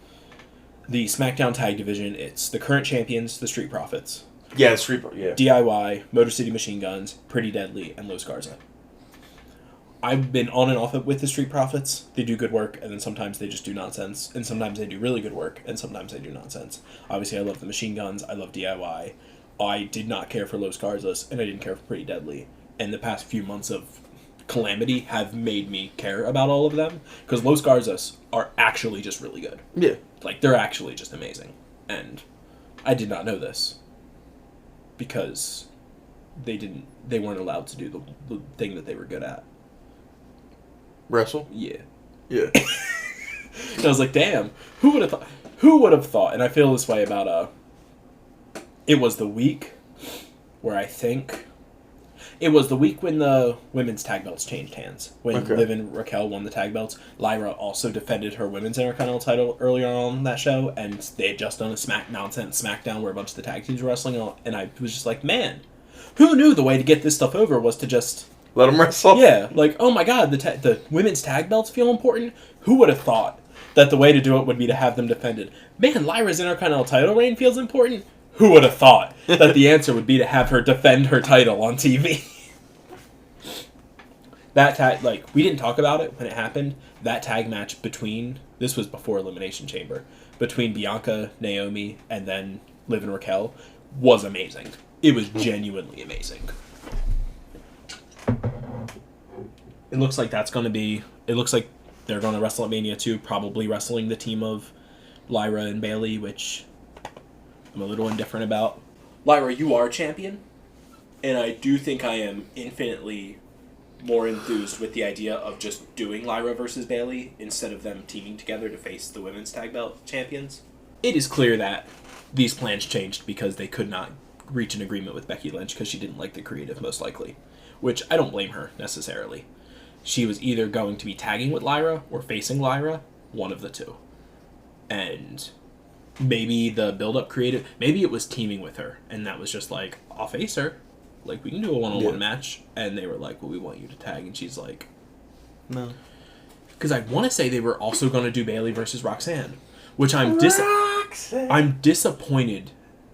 The SmackDown Tag Division, it's the current champions, the Street Profits. Yeah, Street. Yeah. DIY, Motor City Machine Guns, Pretty Deadly, and Los Garza. I've been on and off with the Street Profits. They do good work, and then sometimes they just do nonsense, and sometimes they do really good work, and sometimes they do nonsense. Obviously, I love the Machine Guns. I love DIY. I did not care for Los Garzas, and I didn't care for Pretty Deadly. And the past few months of Calamity have made me care about all of them, because Los Garzas are actually just really good. Yeah. Like, they're actually just amazing. And I did not know this, because they weren't allowed to do the thing that they were good at. Wrestle? Yeah. Yeah. And I was like, damn, who would have thought? Who would have thought? And I feel this way about, it was the week where I think... It was the week when the women's tag belts changed hands. When Liv and Raquel won the tag belts. Lyra also defended her women's Intercontinental title earlier on that show, and they had just done a nonsense SmackDown where a bunch of the tag teams were wrestling, and I was just like, man, who knew the way to get this stuff over was to just... Let them wrestle? Yeah, like, oh my god, the women's tag belts feel important? Who would have thought that the way to do it would be to have them defended? Man, Lyra's Intercontinental title reign feels important? Who would have thought that the answer would be to have her defend her title on TV? That tag, like, we didn't talk about it when it happened. That tag match this was before Elimination Chamber, between Bianca, Naomi, and then Liv and Raquel, was amazing. It was genuinely amazing. It looks like they're going to wrestle at Mania 2, probably wrestling the team of Lyra and Bayley, which I'm a little indifferent about. Lyra, you are champion, and I do think I am infinitely more enthused with the idea of just doing Lyra versus Bayley instead of them teaming together to face the women's tag belt champions. It is clear that these plans changed because they could not reach an agreement with Becky Lynch because she didn't like the creative, most likely, which I don't blame her necessarily. She was either going to be tagging with Lyra or facing Lyra, one of the two. And maybe the build-up creative, maybe it was teaming with her, and that was just like, I'll face her. Like, we can do a one-on-one match. And they were like, well, we want you to tag. And she's like, no. Because I want to say they were also going to do Bayley versus Roxanne, which I'm disappointed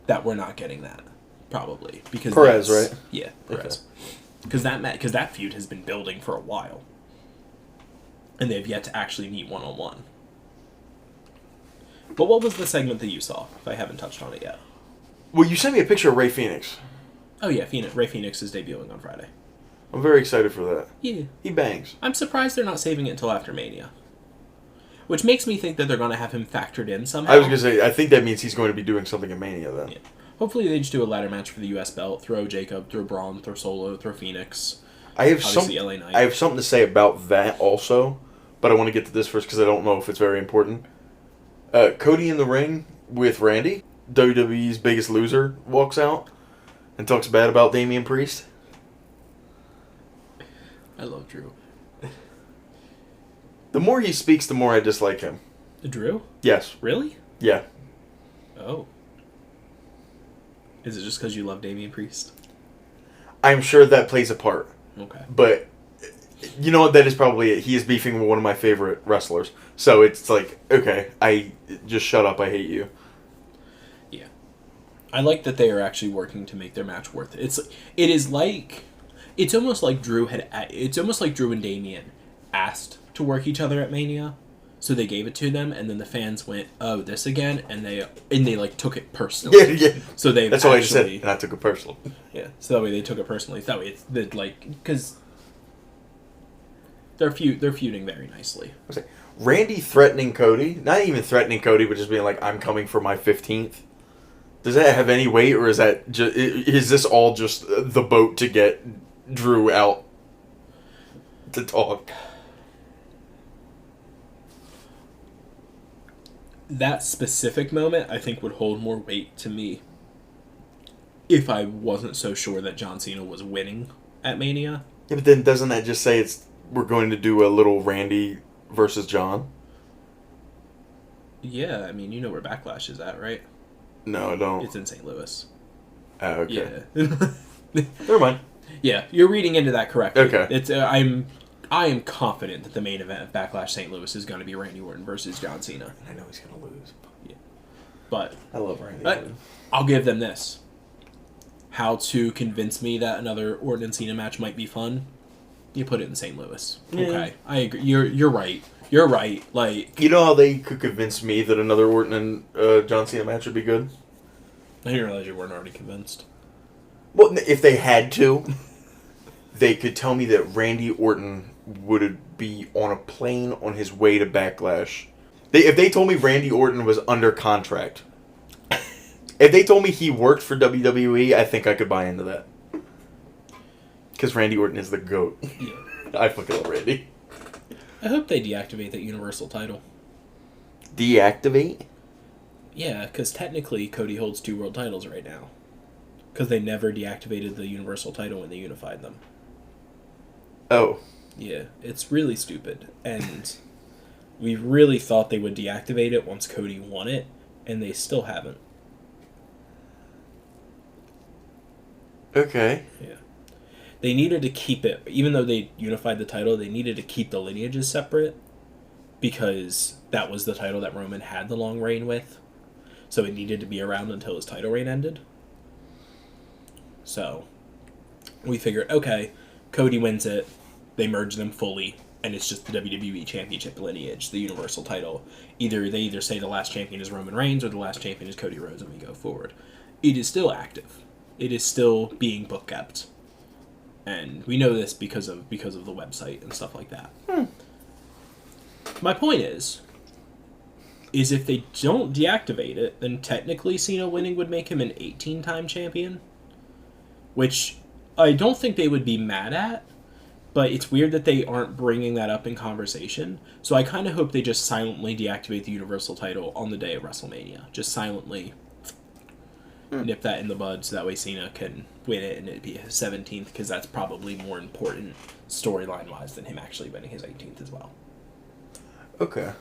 that we're not getting that, probably. Because Perez, right? Yeah, Perez. Because that feud has been building for a while. And they've yet to actually meet one-on-one. But what was the segment that you saw, if I haven't touched on it yet? Well, you sent me a picture of Rey Fenix. Oh yeah, Rey Fenix is debuting on Friday. I'm very excited for that. Yeah. He bangs. I'm surprised they're not saving it until after Mania. Which makes me think that they're going to have him factored in somehow. I was going to say, I think that means he's going to be doing something in Mania then. Yeah. Hopefully they just do a ladder match for the U.S. belt. Throw Jacob, throw Braun, throw Solo, throw Phoenix. I have LA Knight. I have something to say about that also, but I want to get to this first because I don't know if it's very important. Cody in the ring with Randy, WWE's biggest loser, walks out and talks bad about Damian Priest. I love Drew. The more he speaks, the more I dislike him. Drew? Yes. Really? Yeah. Oh. Is it just because you love Damian Priest? I'm sure that plays a part. Okay. But, you know what, that is probably it. He is beefing with one of my favorite wrestlers. So it's like, okay, just shut up, I hate you. Yeah. I like that they are actually working to make their match worth it. It's almost like Drew and Damian asked to work each other at Mania, so they gave it to them, and then the fans went, "Oh, this again," and they like took it personally. Yeah. So that's what I said, and I took it personally. Yeah. So that way they took it personally. That way it's because they're feuding very nicely. Randy threatening Cody, not even threatening Cody, but just being like, "I'm coming for my 15th." Does that have any weight, or is this all just the boat to get Drew out to talk? That specific moment, I think, would hold more weight to me if I wasn't so sure that John Cena was winning at Mania. Yeah, but then doesn't that just say we're going to do a little Randy versus John? Yeah, I mean, you know where Backlash is at, right? No, I don't. It's in St. Louis. Oh, okay. Yeah. Never mind. Yeah, you're reading into that correctly. Okay. It's I am confident that the main event of Backlash St. Louis is going to be Randy Orton versus John Cena. I know he's going to lose. Yeah. But I love Randy Orton. I'll give them this. How to convince me that another Orton and Cena match might be fun? You put it in St. Louis. Yeah. Okay, I agree. You're right. You're right. Like, You know how they could convince me that another Orton and John Cena match would be good? I didn't realize you weren't already convinced. Well, if they had to, they could tell me that Randy Orton would be on a plane on his way to Backlash. If they told me Randy Orton was under contract, if they told me he worked for WWE, I think I could buy into that. Because Randy Orton is the GOAT. Yeah. I fucking love Randy. I hope they deactivate that Universal title. Deactivate? Yeah, because technically Cody holds 2 world titles right now. Because they never deactivated the Universal title when they unified them. Oh. Yeah, it's really stupid. And we really thought they would deactivate it once Cody won it, and they still haven't. Okay. Yeah. They needed to keep it, even though they unified the title, they needed to keep the lineages separate because that was the title that Roman had the long reign with. So it needed to be around until his title reign ended. So we figured, okay, Cody wins it, they merge them fully, and it's just the WWE Championship lineage, the Universal title. They either say the last champion is Roman Reigns or the last champion is Cody Rhodes, and we go forward. It is still active. It is still being book kept. And we know this because of the website and stuff like that. My point is if they don't deactivate it, then technically Cena winning would make him an 18-time champion, which I don't think they would be mad at, but it's weird that they aren't bringing that up in conversation. So I kind of hope they just silently deactivate the Universal title on the day of WrestleMania. Just silently nip that in the bud so that way Cena can win it and it'd be his 17th, because that's probably more important storyline-wise than him actually winning his 18th as well. Okay.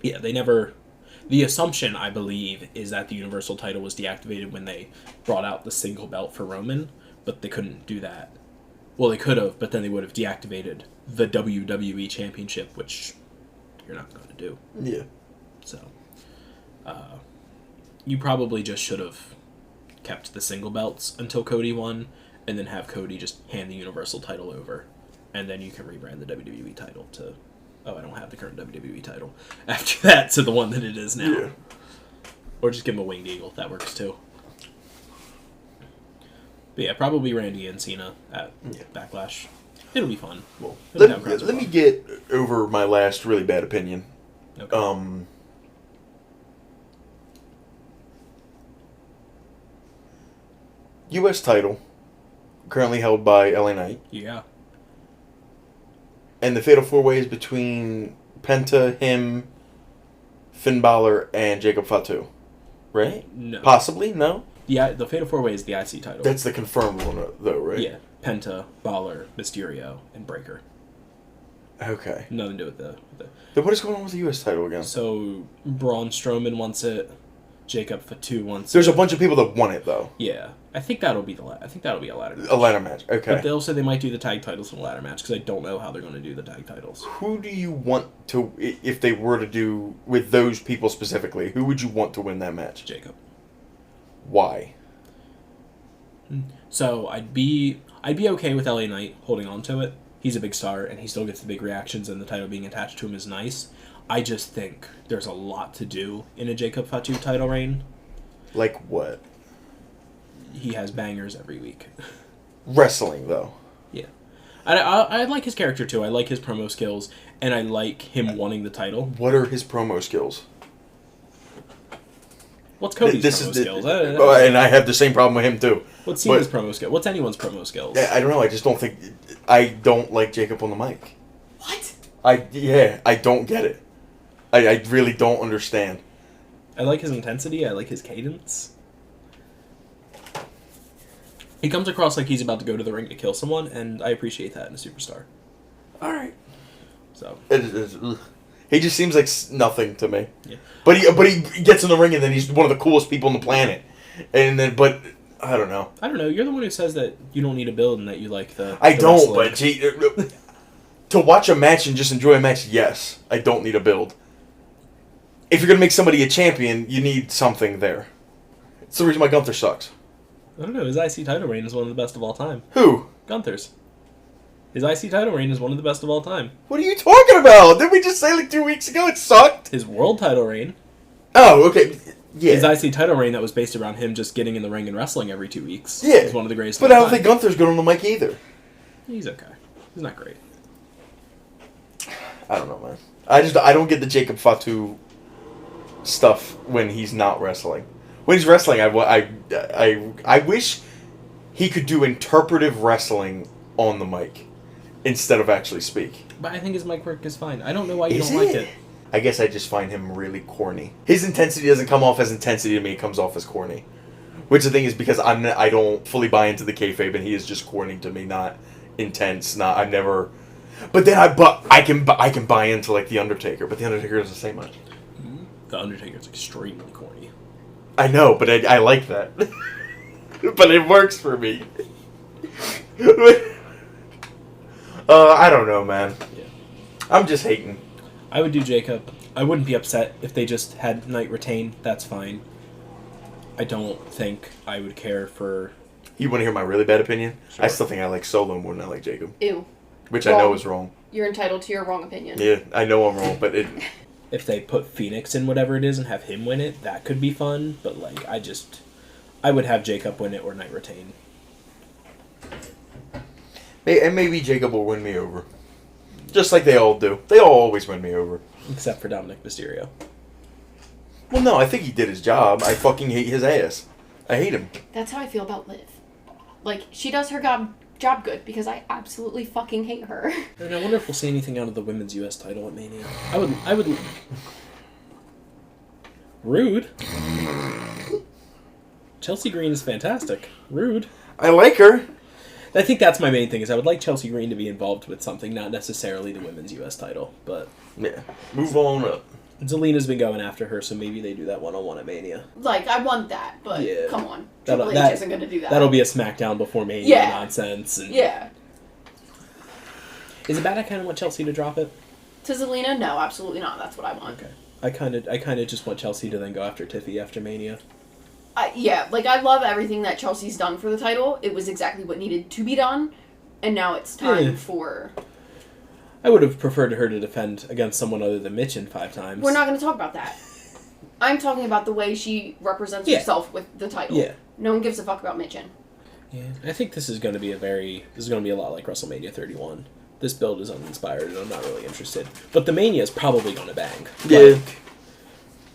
Yeah, they never... The assumption, I believe, is that the Universal title was deactivated when they brought out the single belt for Roman, but they couldn't do that. Well, they could have, but then they would have deactivated the WWE Championship, which you're not going to do. Yeah. So, you probably just should have kept the single belts until Cody won, and then have Cody just hand the Universal title over, and then you can rebrand the WWE title to... Oh, I don't have the current WWE title. After that, to the one that it is now. Yeah. Or just give him a winged eagle. That works too. But yeah, probably Randy and Cena at Backlash. It'll be fun. Well, It'll let me get over my last really bad opinion. Okay. U.S. title, currently held by LA Knight. Yeah. And the Fatal 4-Way is between Penta, him, Finn Balor, and Jacob Fatu. Right? No. Possibly? No? Yeah, the Fatal 4-Way is the IC title. That's the confirmed one, though, right? Yeah. Penta, Balor, Mysterio, and Breaker. Okay. Nothing to do with the... Then what is going on with the U.S. title again? So, Braun Strowman wants it. Jacob Fatu wants There's it. a bunch of people that want it, though. Yeah. I think that'll be a ladder match. A ladder match, okay. But they also they might do the tag titles in a ladder match, because I don't know how they're going to do the tag titles. Who do you want to, if they were to do, with those people specifically, who would you want to win that match? Jacob. Why? So I'd be okay with LA Knight holding on to it. He's a big star, and he still gets the big reactions, and the title being attached to him is nice. I just think there's a lot to do in a Jacob Fatu title reign. Like what? He has bangers every week. Wrestling, though. Yeah. I like his character, too. I like his promo skills, and I like him wanting the title. What are his promo skills? What's Cody's promo skills? And I have the same problem with him, too. What's Cena's promo skills? What's anyone's promo skills? I don't know. I just don't think... I don't like Jacob on the mic. What? I don't get it. I really don't understand. I like his intensity. I like his cadence. He comes across like he's about to go to the ring to kill someone, and I appreciate that in a superstar. All right. So he just seems like nothing to me. Yeah. But he gets in the ring and then he's one of the coolest people on the planet. And then I don't know. I don't know. You're the one who says that you don't need a build and that you like the. I the don't. wrestling. But to watch a match and just enjoy a match, yes, I don't need a build. If you're gonna make somebody a champion, you need something there. It's the reason why Gunther sucks. I don't know. His IC title reign is one of the best of all time. Who? Gunther's. His IC title reign is one of the best of all time. What are you talking about? Didn't we just say like 2 weeks ago it sucked? His world title reign. Oh, okay. Yeah. His IC title reign that was based around him just getting in the ring and wrestling every 2 weeks. Yeah. Is one of the greatest. But I don't think Gunther's good on the mic either. He's okay. He's not great. I don't know, man. I don't get the Jacob Fatu stuff when he's not wrestling. When he's wrestling, I wish he could do interpretive wrestling on the mic instead of actually speak. But I think his mic work is fine. I don't know why you Is don't like it. I guess I just find him really corny. His intensity doesn't come off as intensity to me; it comes off as corny. Which the thing is because I don't fully buy into the kayfabe, and he is just corny to me, not intense. I've never. But then I can buy into like the Undertaker, but the Undertaker doesn't say much. The Undertaker's extremely corny. I know, but I like that. But it works for me. I don't know, man. Yeah. I'm just hating. I would do Jacob. I wouldn't be upset if they just had Knight retain. That's fine. I don't think I would care for... You want to hear my really bad opinion? Sure. I still think I like Solo more than I like Jacob. Ew. Which Wrong. I know is wrong. You're entitled to your wrong opinion. Yeah, I know I'm wrong, but it... If they put Phoenix in whatever it is and have him win it, that could be fun. But, like, I would have Jacob win it or Knight retain. And maybe Jacob will win me over. Just like they all do. They all always win me over. Except for Dominic Mysterio. Well, no, I think he did his job. I fucking hate his ass. I hate him. That's how I feel about Liv. Like, she does her job good because I absolutely fucking hate her. And I wonder if we'll see anything out of the women's U.S. title at Mania. I would... Rude. Chelsea Green is fantastic. Rude. I like her. I think that's my main thing, is I would like Chelsea Green to be involved with something, not necessarily the women's U.S. title, but... Yeah. Move on up. Zelina's been going after her, so maybe they do that one-on-one at Mania. Like, I want that, but Yeah. come on. That'll- Triple H that- isn't going to do that. That'll be a SmackDown before Mania Yeah. nonsense. And... Yeah. Is it bad I kind of want Chelsea to drop it? To Zelina? No, absolutely not. That's what I want. Okay. I kind of just want Chelsea to then go after Tiffy after Mania. Yeah, like, I love everything that Chelsea's done for the title. It was exactly what needed to be done, and now it's time Yeah. for... I would have preferred her to defend against someone other than Mitchin 5 times. We're not going to talk about that. I'm talking about the way she represents Yeah. herself with the title. Yeah. No one gives a fuck about Mitchin. Yeah, I think this is going to be a lot like WrestleMania 31. This build is uninspired, and I'm not really interested. But the Mania is probably going to bang. Yeah. Like,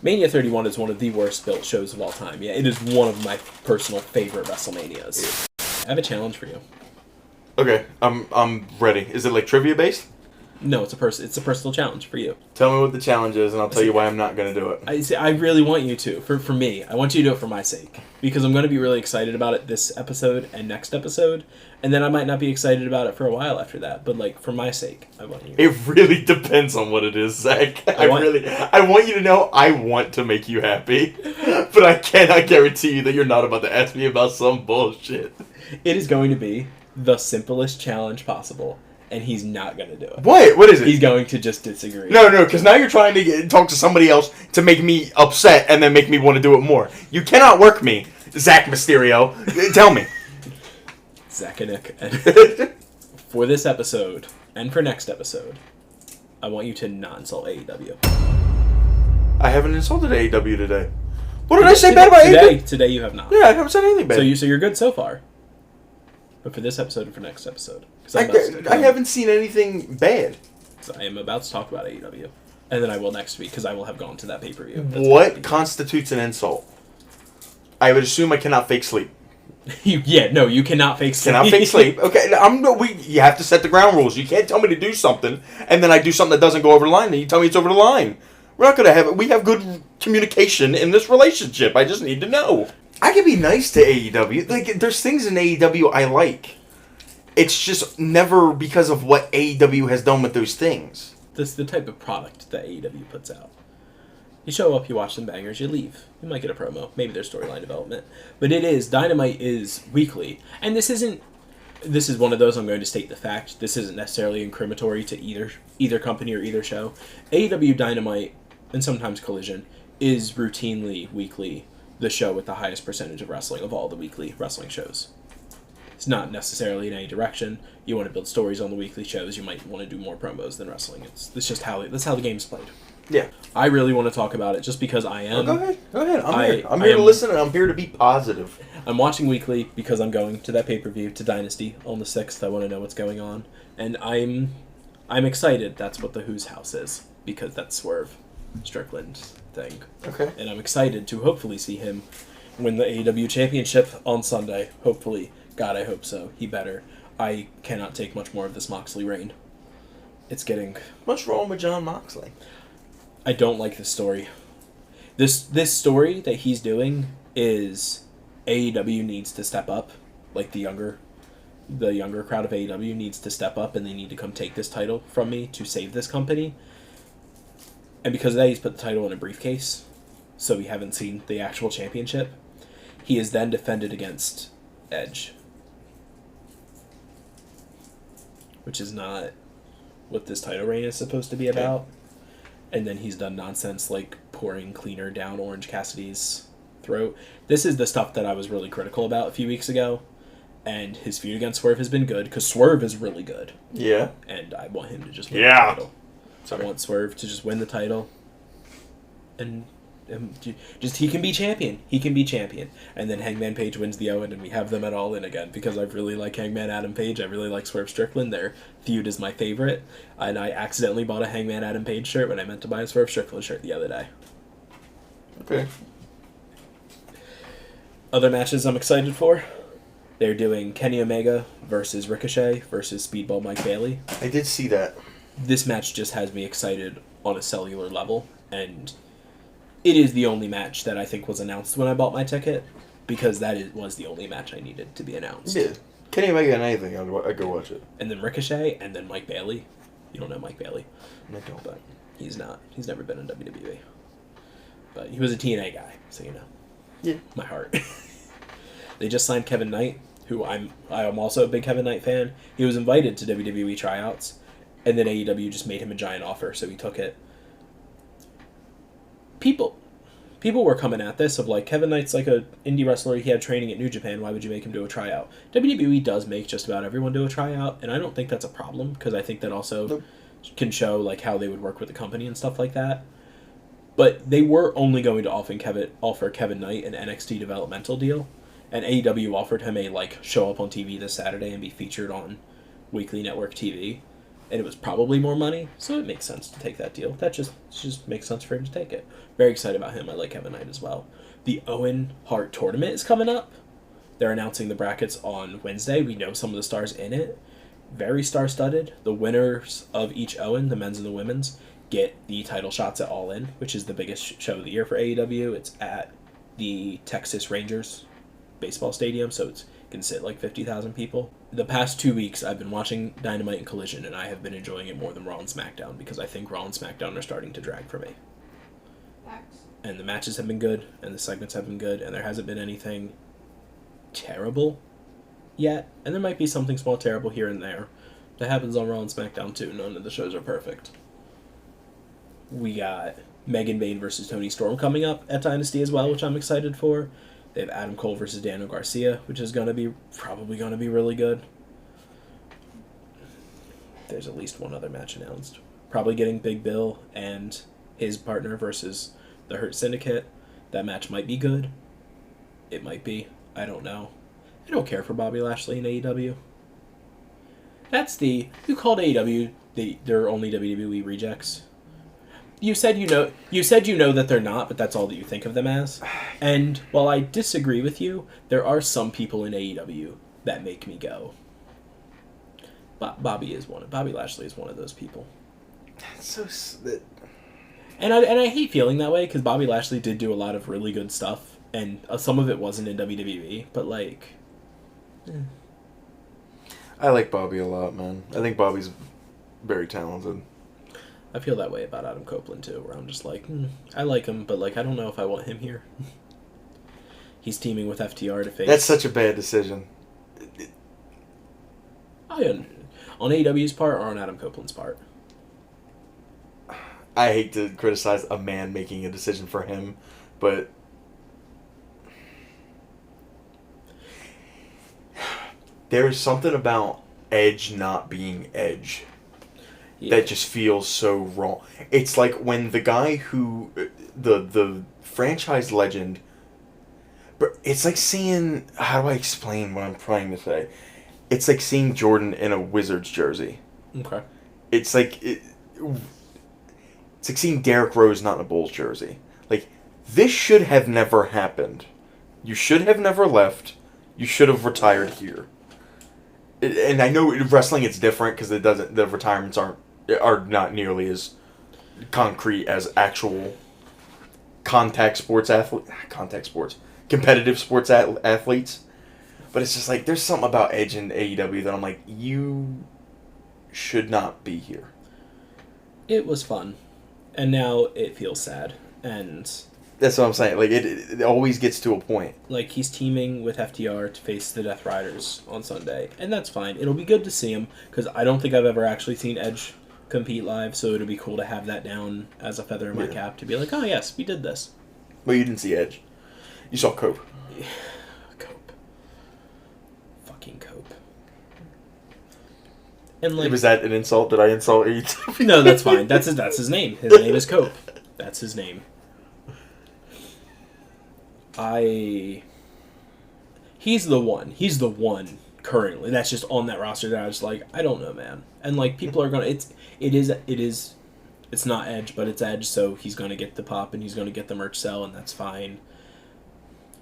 Mania 31 is one of the worst built shows of all time. Yeah, it is one of my personal favorite WrestleManias. I have a challenge for you. Okay, I'm ready. Is it like trivia based? No, it's a personal challenge for you. Tell me what the challenge is, and I'll tell you why I'm not going to do it. I really want you to. For me. I want you to do it for my sake. Because I'm going to be really excited about it this episode and next episode. And then I might not be excited about it for a while after that. But, like, for my sake, I want you. It really depends on what it is, Zach. I want you to know I want to make you happy. But I cannot guarantee you that you're not about to ask me about some bullshit. It is going to be the simplest challenge possible. And he's not going to do it. What? What is it? He's going to just disagree. No, because now you're trying to talk to somebody else to make me upset and then make me want to do it more. You cannot work me, Zach Mysterio. Tell me. Zach and Nick. For this episode, and for next episode, I want you to not insult AEW. I haven't insulted AEW today. What did I say bad about AEW? Today you have not. Yeah, I haven't said anything bad. So you're good so far. But for this episode and for next episode. I haven't seen anything bad. So I am about to talk about AEW. And then I will next week, because I will have gone to that pay-per-view. What constitutes an insult? I would assume I cannot fake sleep. You cannot fake sleep. Cannot fake sleep. Okay, you have to set the ground rules. You can't tell me to do something, and then I do something that doesn't go over the line, and you tell me it's over the line. We're not going to have it. We have good communication in this relationship. I just need to know. I can be nice to AEW. Like, there's things in AEW I like. It's just never because of what AEW has done with those things. This is the type of product that AEW puts out. You show up, you watch some bangers, you leave. You might get a promo. Maybe there's storyline development. But Dynamite is weekly. And this is one of those, I'm going to state the fact, this isn't necessarily incriminatory to either company or either show. AEW Dynamite, and sometimes Collision, is routinely weekly the show with the highest percentage of wrestling of all the weekly wrestling shows. It's not necessarily in any direction. You want to build stories on the weekly shows. You might want to do more promos than wrestling. It's just that's how the game's played. Yeah. I really want to talk about it just because I am. Go ahead. I'm here to listen, and I'm here to be positive. I'm watching weekly because I'm going to that pay-per-view to Dynasty on the 6th. I want to know what's going on, and I'm excited. That's what the Who's House is, because that's Swerve Strickland's thing. Okay. And I'm excited to hopefully see him win the AEW Championship on Sunday. Hopefully. God, I hope so. He better. I cannot take much more of this Moxley reign. It's getting... What's wrong with John Moxley? I don't like this story. This story that he's doing is AEW needs to step up. Like the younger crowd of AEW needs to step up, and they need to come take this title from me to save this company. And because of that, he's put the title in a briefcase, so we haven't seen the actual championship. He is then defended against Edge, which is not what this title reign is supposed to be about. And then he's done nonsense like pouring cleaner down Orange Cassidy's throat. This is the stuff that I was really critical about a few weeks ago. And his feud against Swerve has been good, because Swerve is really good. Yeah. And I want him to just win the title. I want Swerve to just win the title. And just he can be champion. He can be champion. And then Hangman Page wins the Owen, and we have them at All In again, because I really like Hangman Adam Page. I really like Swerve Strickland. Their feud is my favorite. And I accidentally bought a Hangman Adam Page shirt when I meant to buy a Swerve Strickland shirt the other day. Okay. Other matches I'm excited for. They're doing Kenny Omega versus Ricochet versus Speedball Mike Bailey. I did see that. This match just has me excited on a cellular level, and it is the only match that I think was announced when I bought my ticket, because was the only match I needed to be announced. Yeah. Can't even make it anything. I'd go watch it. And then Ricochet, and then Mike Bailey. You don't know Mike Bailey. I don't. But he's not. He's never been in WWE. But he was a TNA guy, so you know. Yeah. My heart. They just signed Kevin Knight, who I am also a big Kevin Knight fan. He was invited to WWE tryouts, and then AEW just made him a giant offer, so he took it. People were coming at this of like, Kevin Knight's like a indie wrestler, he had training at New Japan, why would you make him do a tryout? WWE does make just about everyone do a tryout, and I don't think that's a problem, because I think that also can show like how they would work with the company and stuff like that. But they were only going to offer Kevin Knight an NXT developmental deal, and AEW offered him a like show up on TV this Saturday and be featured on weekly network TV. And it was probably more money, so it makes sense to take that deal. That just makes sense for him to take it. Very excited about him. I like Kevin Knight as well. The Owen Hart tournament is coming up. They're announcing the brackets on Wednesday. We know some of the stars in it. Very star-studded. The winners of each Owen, the men's and the women's, get the title shots at All In, which is the biggest show of the year for AEW. It's at the Texas Rangers baseball stadium, so it can sit like 50,000 people. The past 2 weeks, I've been watching Dynamite and Collision, and I have been enjoying it more than Raw and SmackDown, because I think Raw and SmackDown are starting to drag for me. Facts. And the matches have been good, and the segments have been good, and there hasn't been anything terrible yet. And there might be something small terrible here and there. That happens on Raw and SmackDown too. None of the shows are perfect. We got Megan Bayne versus Toni Storm coming up at Dynasty as well, which I'm excited for. They have Adam Cole versus Daniel Garcia, which is probably going to be really good. There's at least one other match announced. Probably getting Big Bill and his partner versus the Hurt Syndicate. That match might be good. It might be. I don't know. I don't care for Bobby Lashley in AEW. You called AEW they're only WWE rejects. You said you know that they're not, but that's all that you think of them as. And while I disagree with you, there are some people in AEW that make me go. Bobby Lashley is one of those people. And I hate feeling that way, because Bobby Lashley did do a lot of really good stuff, and some of it wasn't in WWE, but like. I like Bobby a lot, man. I think Bobby's very talented. I feel that way about Adam Copeland too, where I'm just like, I like him, but like I don't know if I want him here. He's teaming with FTR to face. That's such a bad decision. On AEW's part or on Adam Copeland's part? I hate to criticize a man making a decision for him, but there is something about Edge not being Edge Yeah. that just feels so wrong. It's like when the guy who the franchise legend. But it's like seeing, how do I explain what I'm trying to say? It's like seeing Jordan in a Wizards jersey. Okay. It's like it's like seeing Derrick Rose not in a Bulls jersey. Like, this should have never happened. You should have never left. You should have retired here. And I know wrestling it's different because the retirements are not nearly as concrete as actual competitive sports athletes. But it's just like, there's something about Edge and AEW that I'm like, you should not be here. It was fun. And now it feels sad. And That's what I'm saying. Like, it always gets to a point. like he's teaming with FTR to face the Death Riders on Sunday. And that's fine. It'll be good to see him because I don't think I've ever actually seen Edge compete live, so it'll be cool to have that down as a feather in my cap to be like, oh yes, we did this. Well, you didn't see Edge. You saw Cope. Cope. Fucking Cope. And like, Was that an insult? Did I insult AEW? no, that's fine. That's his name. His name is Cope. That's his name. He's the one. He's the one currently. That's just on that roster that I was like, I don't know, man. And like, people are gonna. It's not Edge, but it's Edge, so he's gonna get the pop and he's gonna get the merch sell, and that's fine.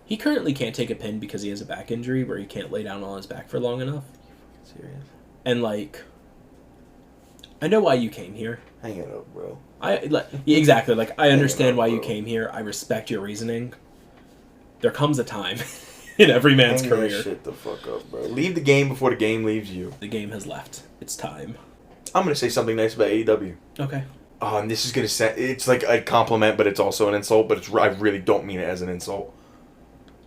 He currently can't take a pin because he has a back injury where he can't lay down on his back for long enough. Serious? And like, I know why you came here. Hang it up, bro. Exactly. Like, I understand why you bro. came here. I respect your reasoning. There comes a time in every man's Hang career. that shit the fuck up, bro. Leave the game before the game leaves you. The game has left. It's time. I'm gonna say something nice about AEW. Okay. Oh, and this is gonna sound, it's like a compliment, but it's also an insult. But I really don't mean it as an insult.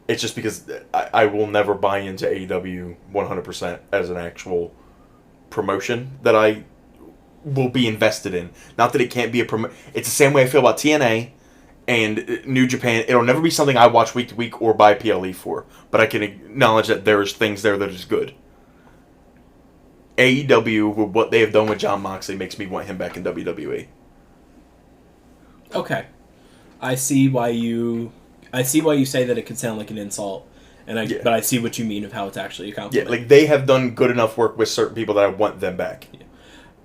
It's just because I will never buy into AEW 100% as an actual promotion that I will be invested in. Not that it can't be a It's the same way I feel about TNA and New Japan. It'll never be something I watch week to week or buy PLE for. But I can acknowledge that there's things there that is good. AEW, with what they have done with Jon Moxley, makes me want him back in WWE. Okay. I see why you say that it could sound like an insult, but I see what you mean of how it's actually a compliment. Yeah, like they have done good enough work with certain people that I want them back. Yeah.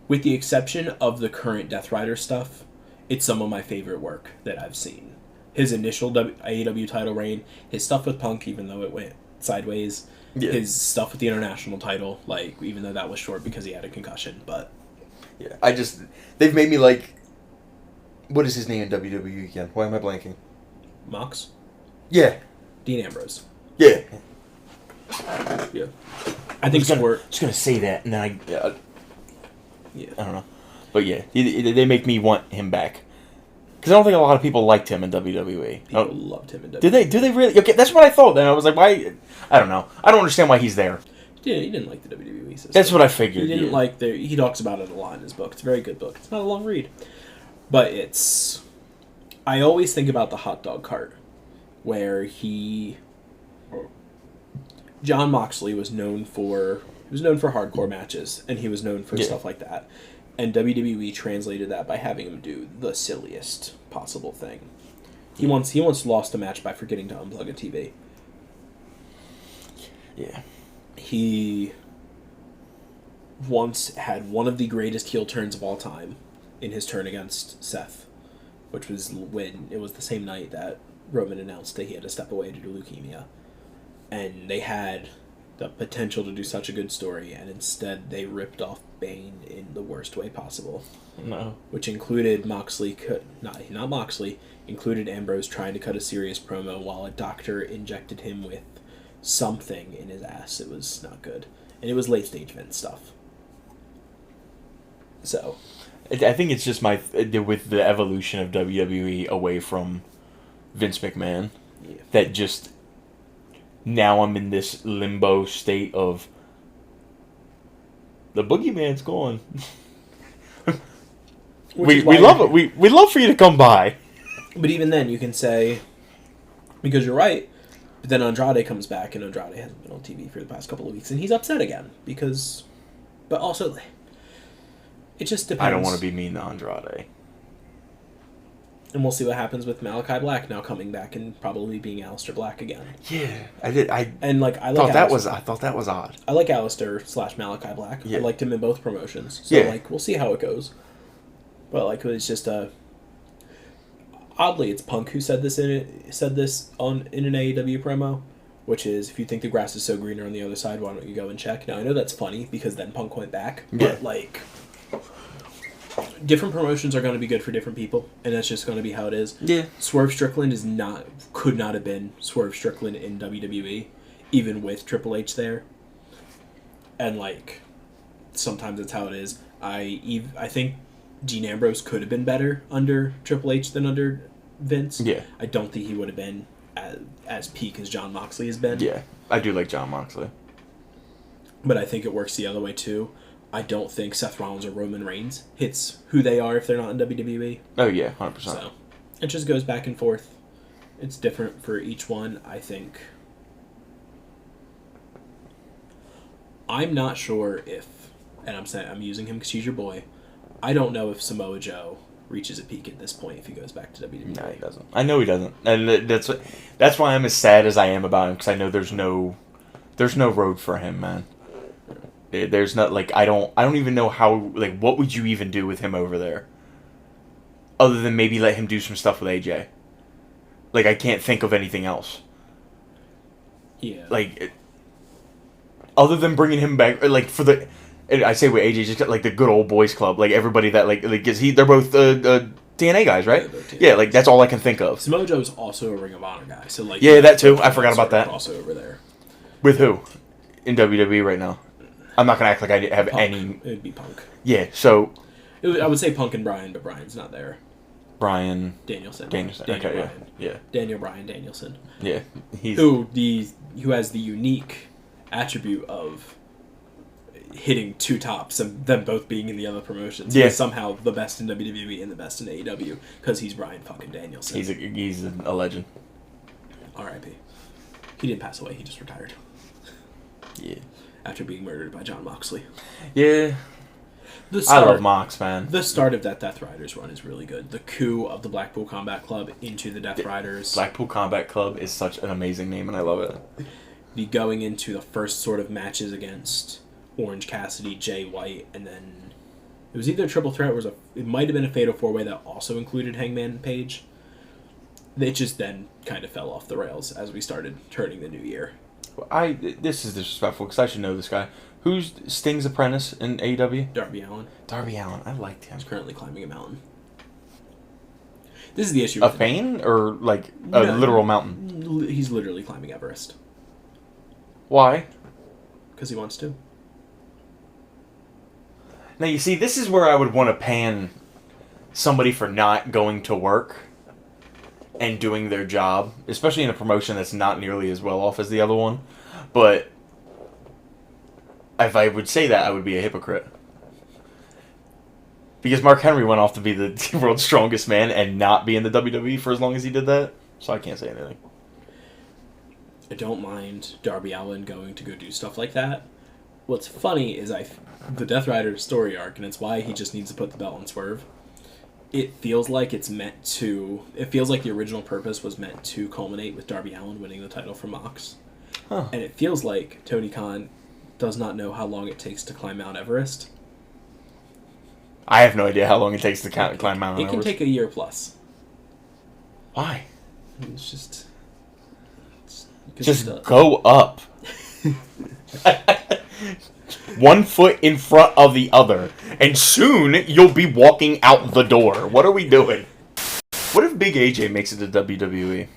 With the exception of the current Death Rider stuff, it's some of my favorite work that I've seen. His initial AEW title reign, his stuff with Punk, even though it went sideways, his stuff with the international title, like, even though that was short because he had a concussion, but... Yeah, they've made me like... What is his name in WWE again? Why am I blanking? Mox? Yeah. Dean Ambrose. Yeah. Yeah. I think just gonna say that, and then I don't know. But yeah, they make me want him back. Because I don't think a lot of people liked him in WWE. People loved him in WWE. Did they? Do they really? Okay, that's what I thought. Then I was like, why? I don't know. I don't understand why he's there. Yeah, he didn't like the WWE system. That's what I figured. He didn't like the... He talks about it a lot in his book. It's a very good book. It's not a long read. But it's... I always think about the hot dog cart, where Jon Moxley was known for... He was known for hardcore matches, and he was known for stuff like that. And WWE translated that by having him do the silliest possible thing. He once lost a match by forgetting to unplug a TV. Yeah. He once had one of the greatest heel turns of all time in his turn against Seth, which was when it was the same night that Roman announced that he had to step away due to leukemia. And they had the potential to do such a good story, and instead they ripped off Bane in the worst way possible. No. Which included not Moxley, included Ambrose trying to cut a serious promo while a doctor injected him with something in his ass. It was not good. And it was late stage Vince stuff. So I think it's just with the evolution of WWE away from Vince McMahon, that just now I'm in this limbo state of the boogeyman's gone. we love it. We love for you to come by. But even then, you can say, because you're right, But then Andrade comes back, and Andrade hasn't been on TV for the past couple of weeks, and he's upset again because. But also, it just depends. I don't want to be mean to Andrade. And we'll see what happens with Malachi Black now coming back and probably being Aleister Black again. Yeah, I did. I thought that was odd. I like Aleister / Malachi Black. Yeah. I liked him in both promotions. So we'll see how it goes. But it's just oddly, it's Punk who said this in an AEW promo, which is, if you think the grass is so greener on the other side, why don't you go and check? Now I know that's funny because then Punk went back, but different promotions are going to be good for different people, and that's just going to be how it is. Yeah. Swerve Strickland could not have been Swerve Strickland in WWE, even with Triple H there. And sometimes that's how it is. I think Dean Ambrose could have been better under Triple H than under Vince. Yeah. I don't think he would have been as peak as Jon Moxley has been. Yeah, I do like Jon Moxley. But I think it works the other way too. I don't think Seth Rollins or Roman Reigns hits who they are if they're not in WWE. Oh yeah, 100%. So it just goes back and forth. It's different for each one, I think. I'm not sure if, and I'm using him because he's your boy. I don't know if Samoa Joe reaches a peak at this point if he goes back to WWE. No, he doesn't. I know he doesn't, and that's why I'm as sad as I am about him, because I know there's no road for him, man. There's not I don't even know how what would you even do with him over there, other than maybe let him do some stuff with AJ. I can't think of anything else. Yeah. Other than bringing him back, for the. I say with AJ, just got the good old boys club, everybody that because they're both TNA guys, right? Yeah, that's all I can think of. Samoa Joe's also a Ring of Honor guy, so yeah, that too. I forgot about that. Crossover there. With who? In WWE right now. I'm not gonna act like I have Punk. any. It'd be Punk. Yeah, so. I would say Punk and Bryan, but Bryan's not there. Bryan Danielson. Daniel Bryan. yeah. Daniel Bryan Danielson. Yeah, he's who has the unique attribute of hitting two tops and them both being in the other promotions. Yeah. He's somehow the best in WWE and the best in AEW because he's Bryan fucking Danielson. He's a legend. R.I.P. He didn't pass away. He just retired. Yeah. After being murdered by Jon Moxley. Yeah. I love Mox, man. The start of that Death Riders run is really good. The coup of the Blackpool Combat Club into the Death Riders. Blackpool Combat Club is such an amazing name, and I love it. The going into the first sort of matches against Orange Cassidy, Jay White, and then it was either a triple threat or it might have been a fatal four-way that also included Hangman Page. It just then kind of fell off the rails as we started turning the new year. This is disrespectful because I should know this guy. Who's Sting's apprentice in AEW? Darby Allin. Darby Allin. I liked him. He's currently climbing a mountain. This is the issue. A pain or a literal mountain? He's literally climbing Everest. Why? Because he wants to. Now you see, this is where I would want to pan somebody for not going to work and doing their job, especially in a promotion that's not nearly as well off as the other one. But if I would say that, I would be a hypocrite. Because Mark Henry went off to be the world's strongest man and not be in the WWE for as long as he did that. So I can't say anything. I don't mind Darby Allin going to go do stuff like that. What's funny is the Death Rider story arc, and it's why he just needs to put the belt on Swerve. It feels like it feels like the original purpose was meant to culminate with Darby Allin winning the title from Mox. Huh. And it feels like Tony Khan does not know how long it takes to climb Mount Everest. I have no idea how long it takes to climb Mount Everest. It can take a year plus. Why? It's just... Just go up. 1 foot in front of the other, and soon you'll be walking out the door. What are we doing? What if Big AJ makes it to WWE?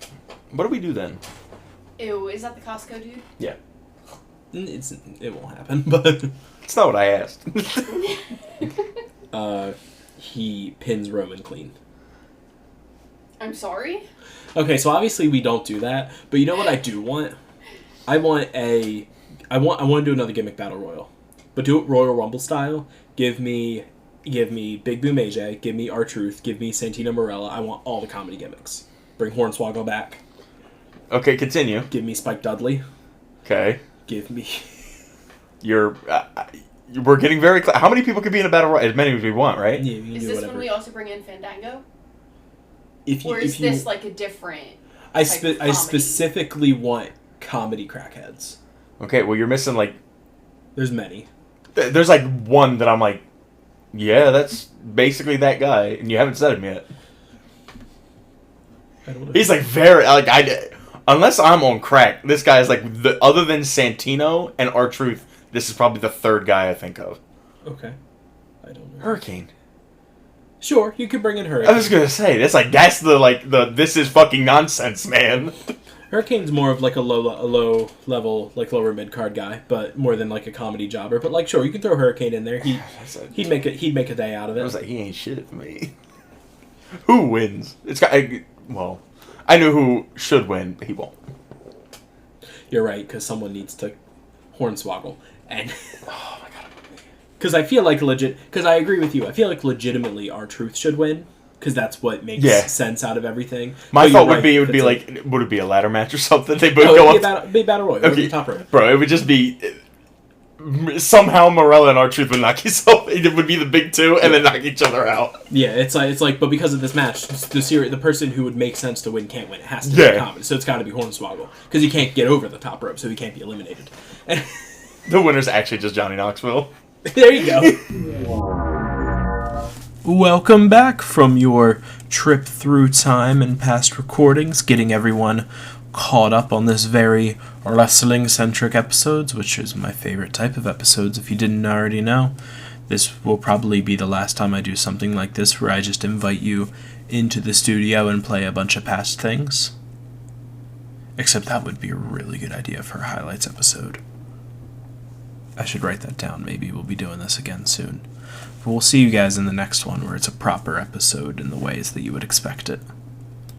What do we do then? Ew, is that the Costco dude? Yeah. It won't happen, but... It's not what I asked. He pins Roman clean. I'm sorry? Okay, so obviously we don't do that, but you know what I do want? I want to do another gimmick battle royal. But do it Royal Rumble style. Give me Big Boom AJ, give me R-Truth, give me Santino Marella. I want all the comedy gimmicks. Bring Hornswoggle back. Okay, continue. Give me Spike Dudley. Okay. Give me... We're getting very... How many people could be in a battle royal? As many as we want, right? Yeah, you can Is do this whatever. when we also bring in Fandango? Or Is this like a different I type of comedy? specifically want comedy crackheads. Okay, well, you're missing, like... There's many. There's, like, one that I'm like, yeah, that's basically that guy, and you haven't said him yet. I don't know. He's, like, very... Like, unless I'm on crack, this guy is, like, other than Santino and R-Truth, this is probably the third guy I think of. Okay. I don't know. Hurricane. Sure, you could bring in Hurricane. I was gonna say, that's the this is fucking nonsense, man. Hurricane's more of like a low level, like lower mid card guy, but more than like a comedy jobber. But like, sure, you can throw Hurricane in there. He'd make a day out of it. I was like, he ain't shit for me. Who wins? I know who should win, but he won't. You're right, because someone needs to hornswoggle, and Oh my god. because I feel like because I agree with you. I feel like legitimately R-Truth should win. Because that's what makes sense out of everything. My thought would be, would it be a ladder match or something? They both go up. It'd be a battle royal. Okay, Top rope. bro, it would just be somehow Morella and R-Truth would knock yourself. It would be the big two, and then knock each other out. Yeah, it's like, but because of this match, the person who would make sense to win can't win. It has to be comedy, so it's got to be Hornswoggle because he can't get over the top rope, so he can't be eliminated. The winner's actually just Johnny Knoxville. There you go. Welcome back from your trip through time and past recordings, getting everyone caught up on this very wrestling-centric episodes, which is my favorite type of episodes, if you didn't already know. This will probably be the last time I do something like this, where I just invite you into the studio and play a bunch of past things. Except that would be a really good idea for a highlights episode. I should write that down. Maybe we'll be doing this again soon. But we'll see you guys in the next one, where it's a proper episode in the ways that you would expect it.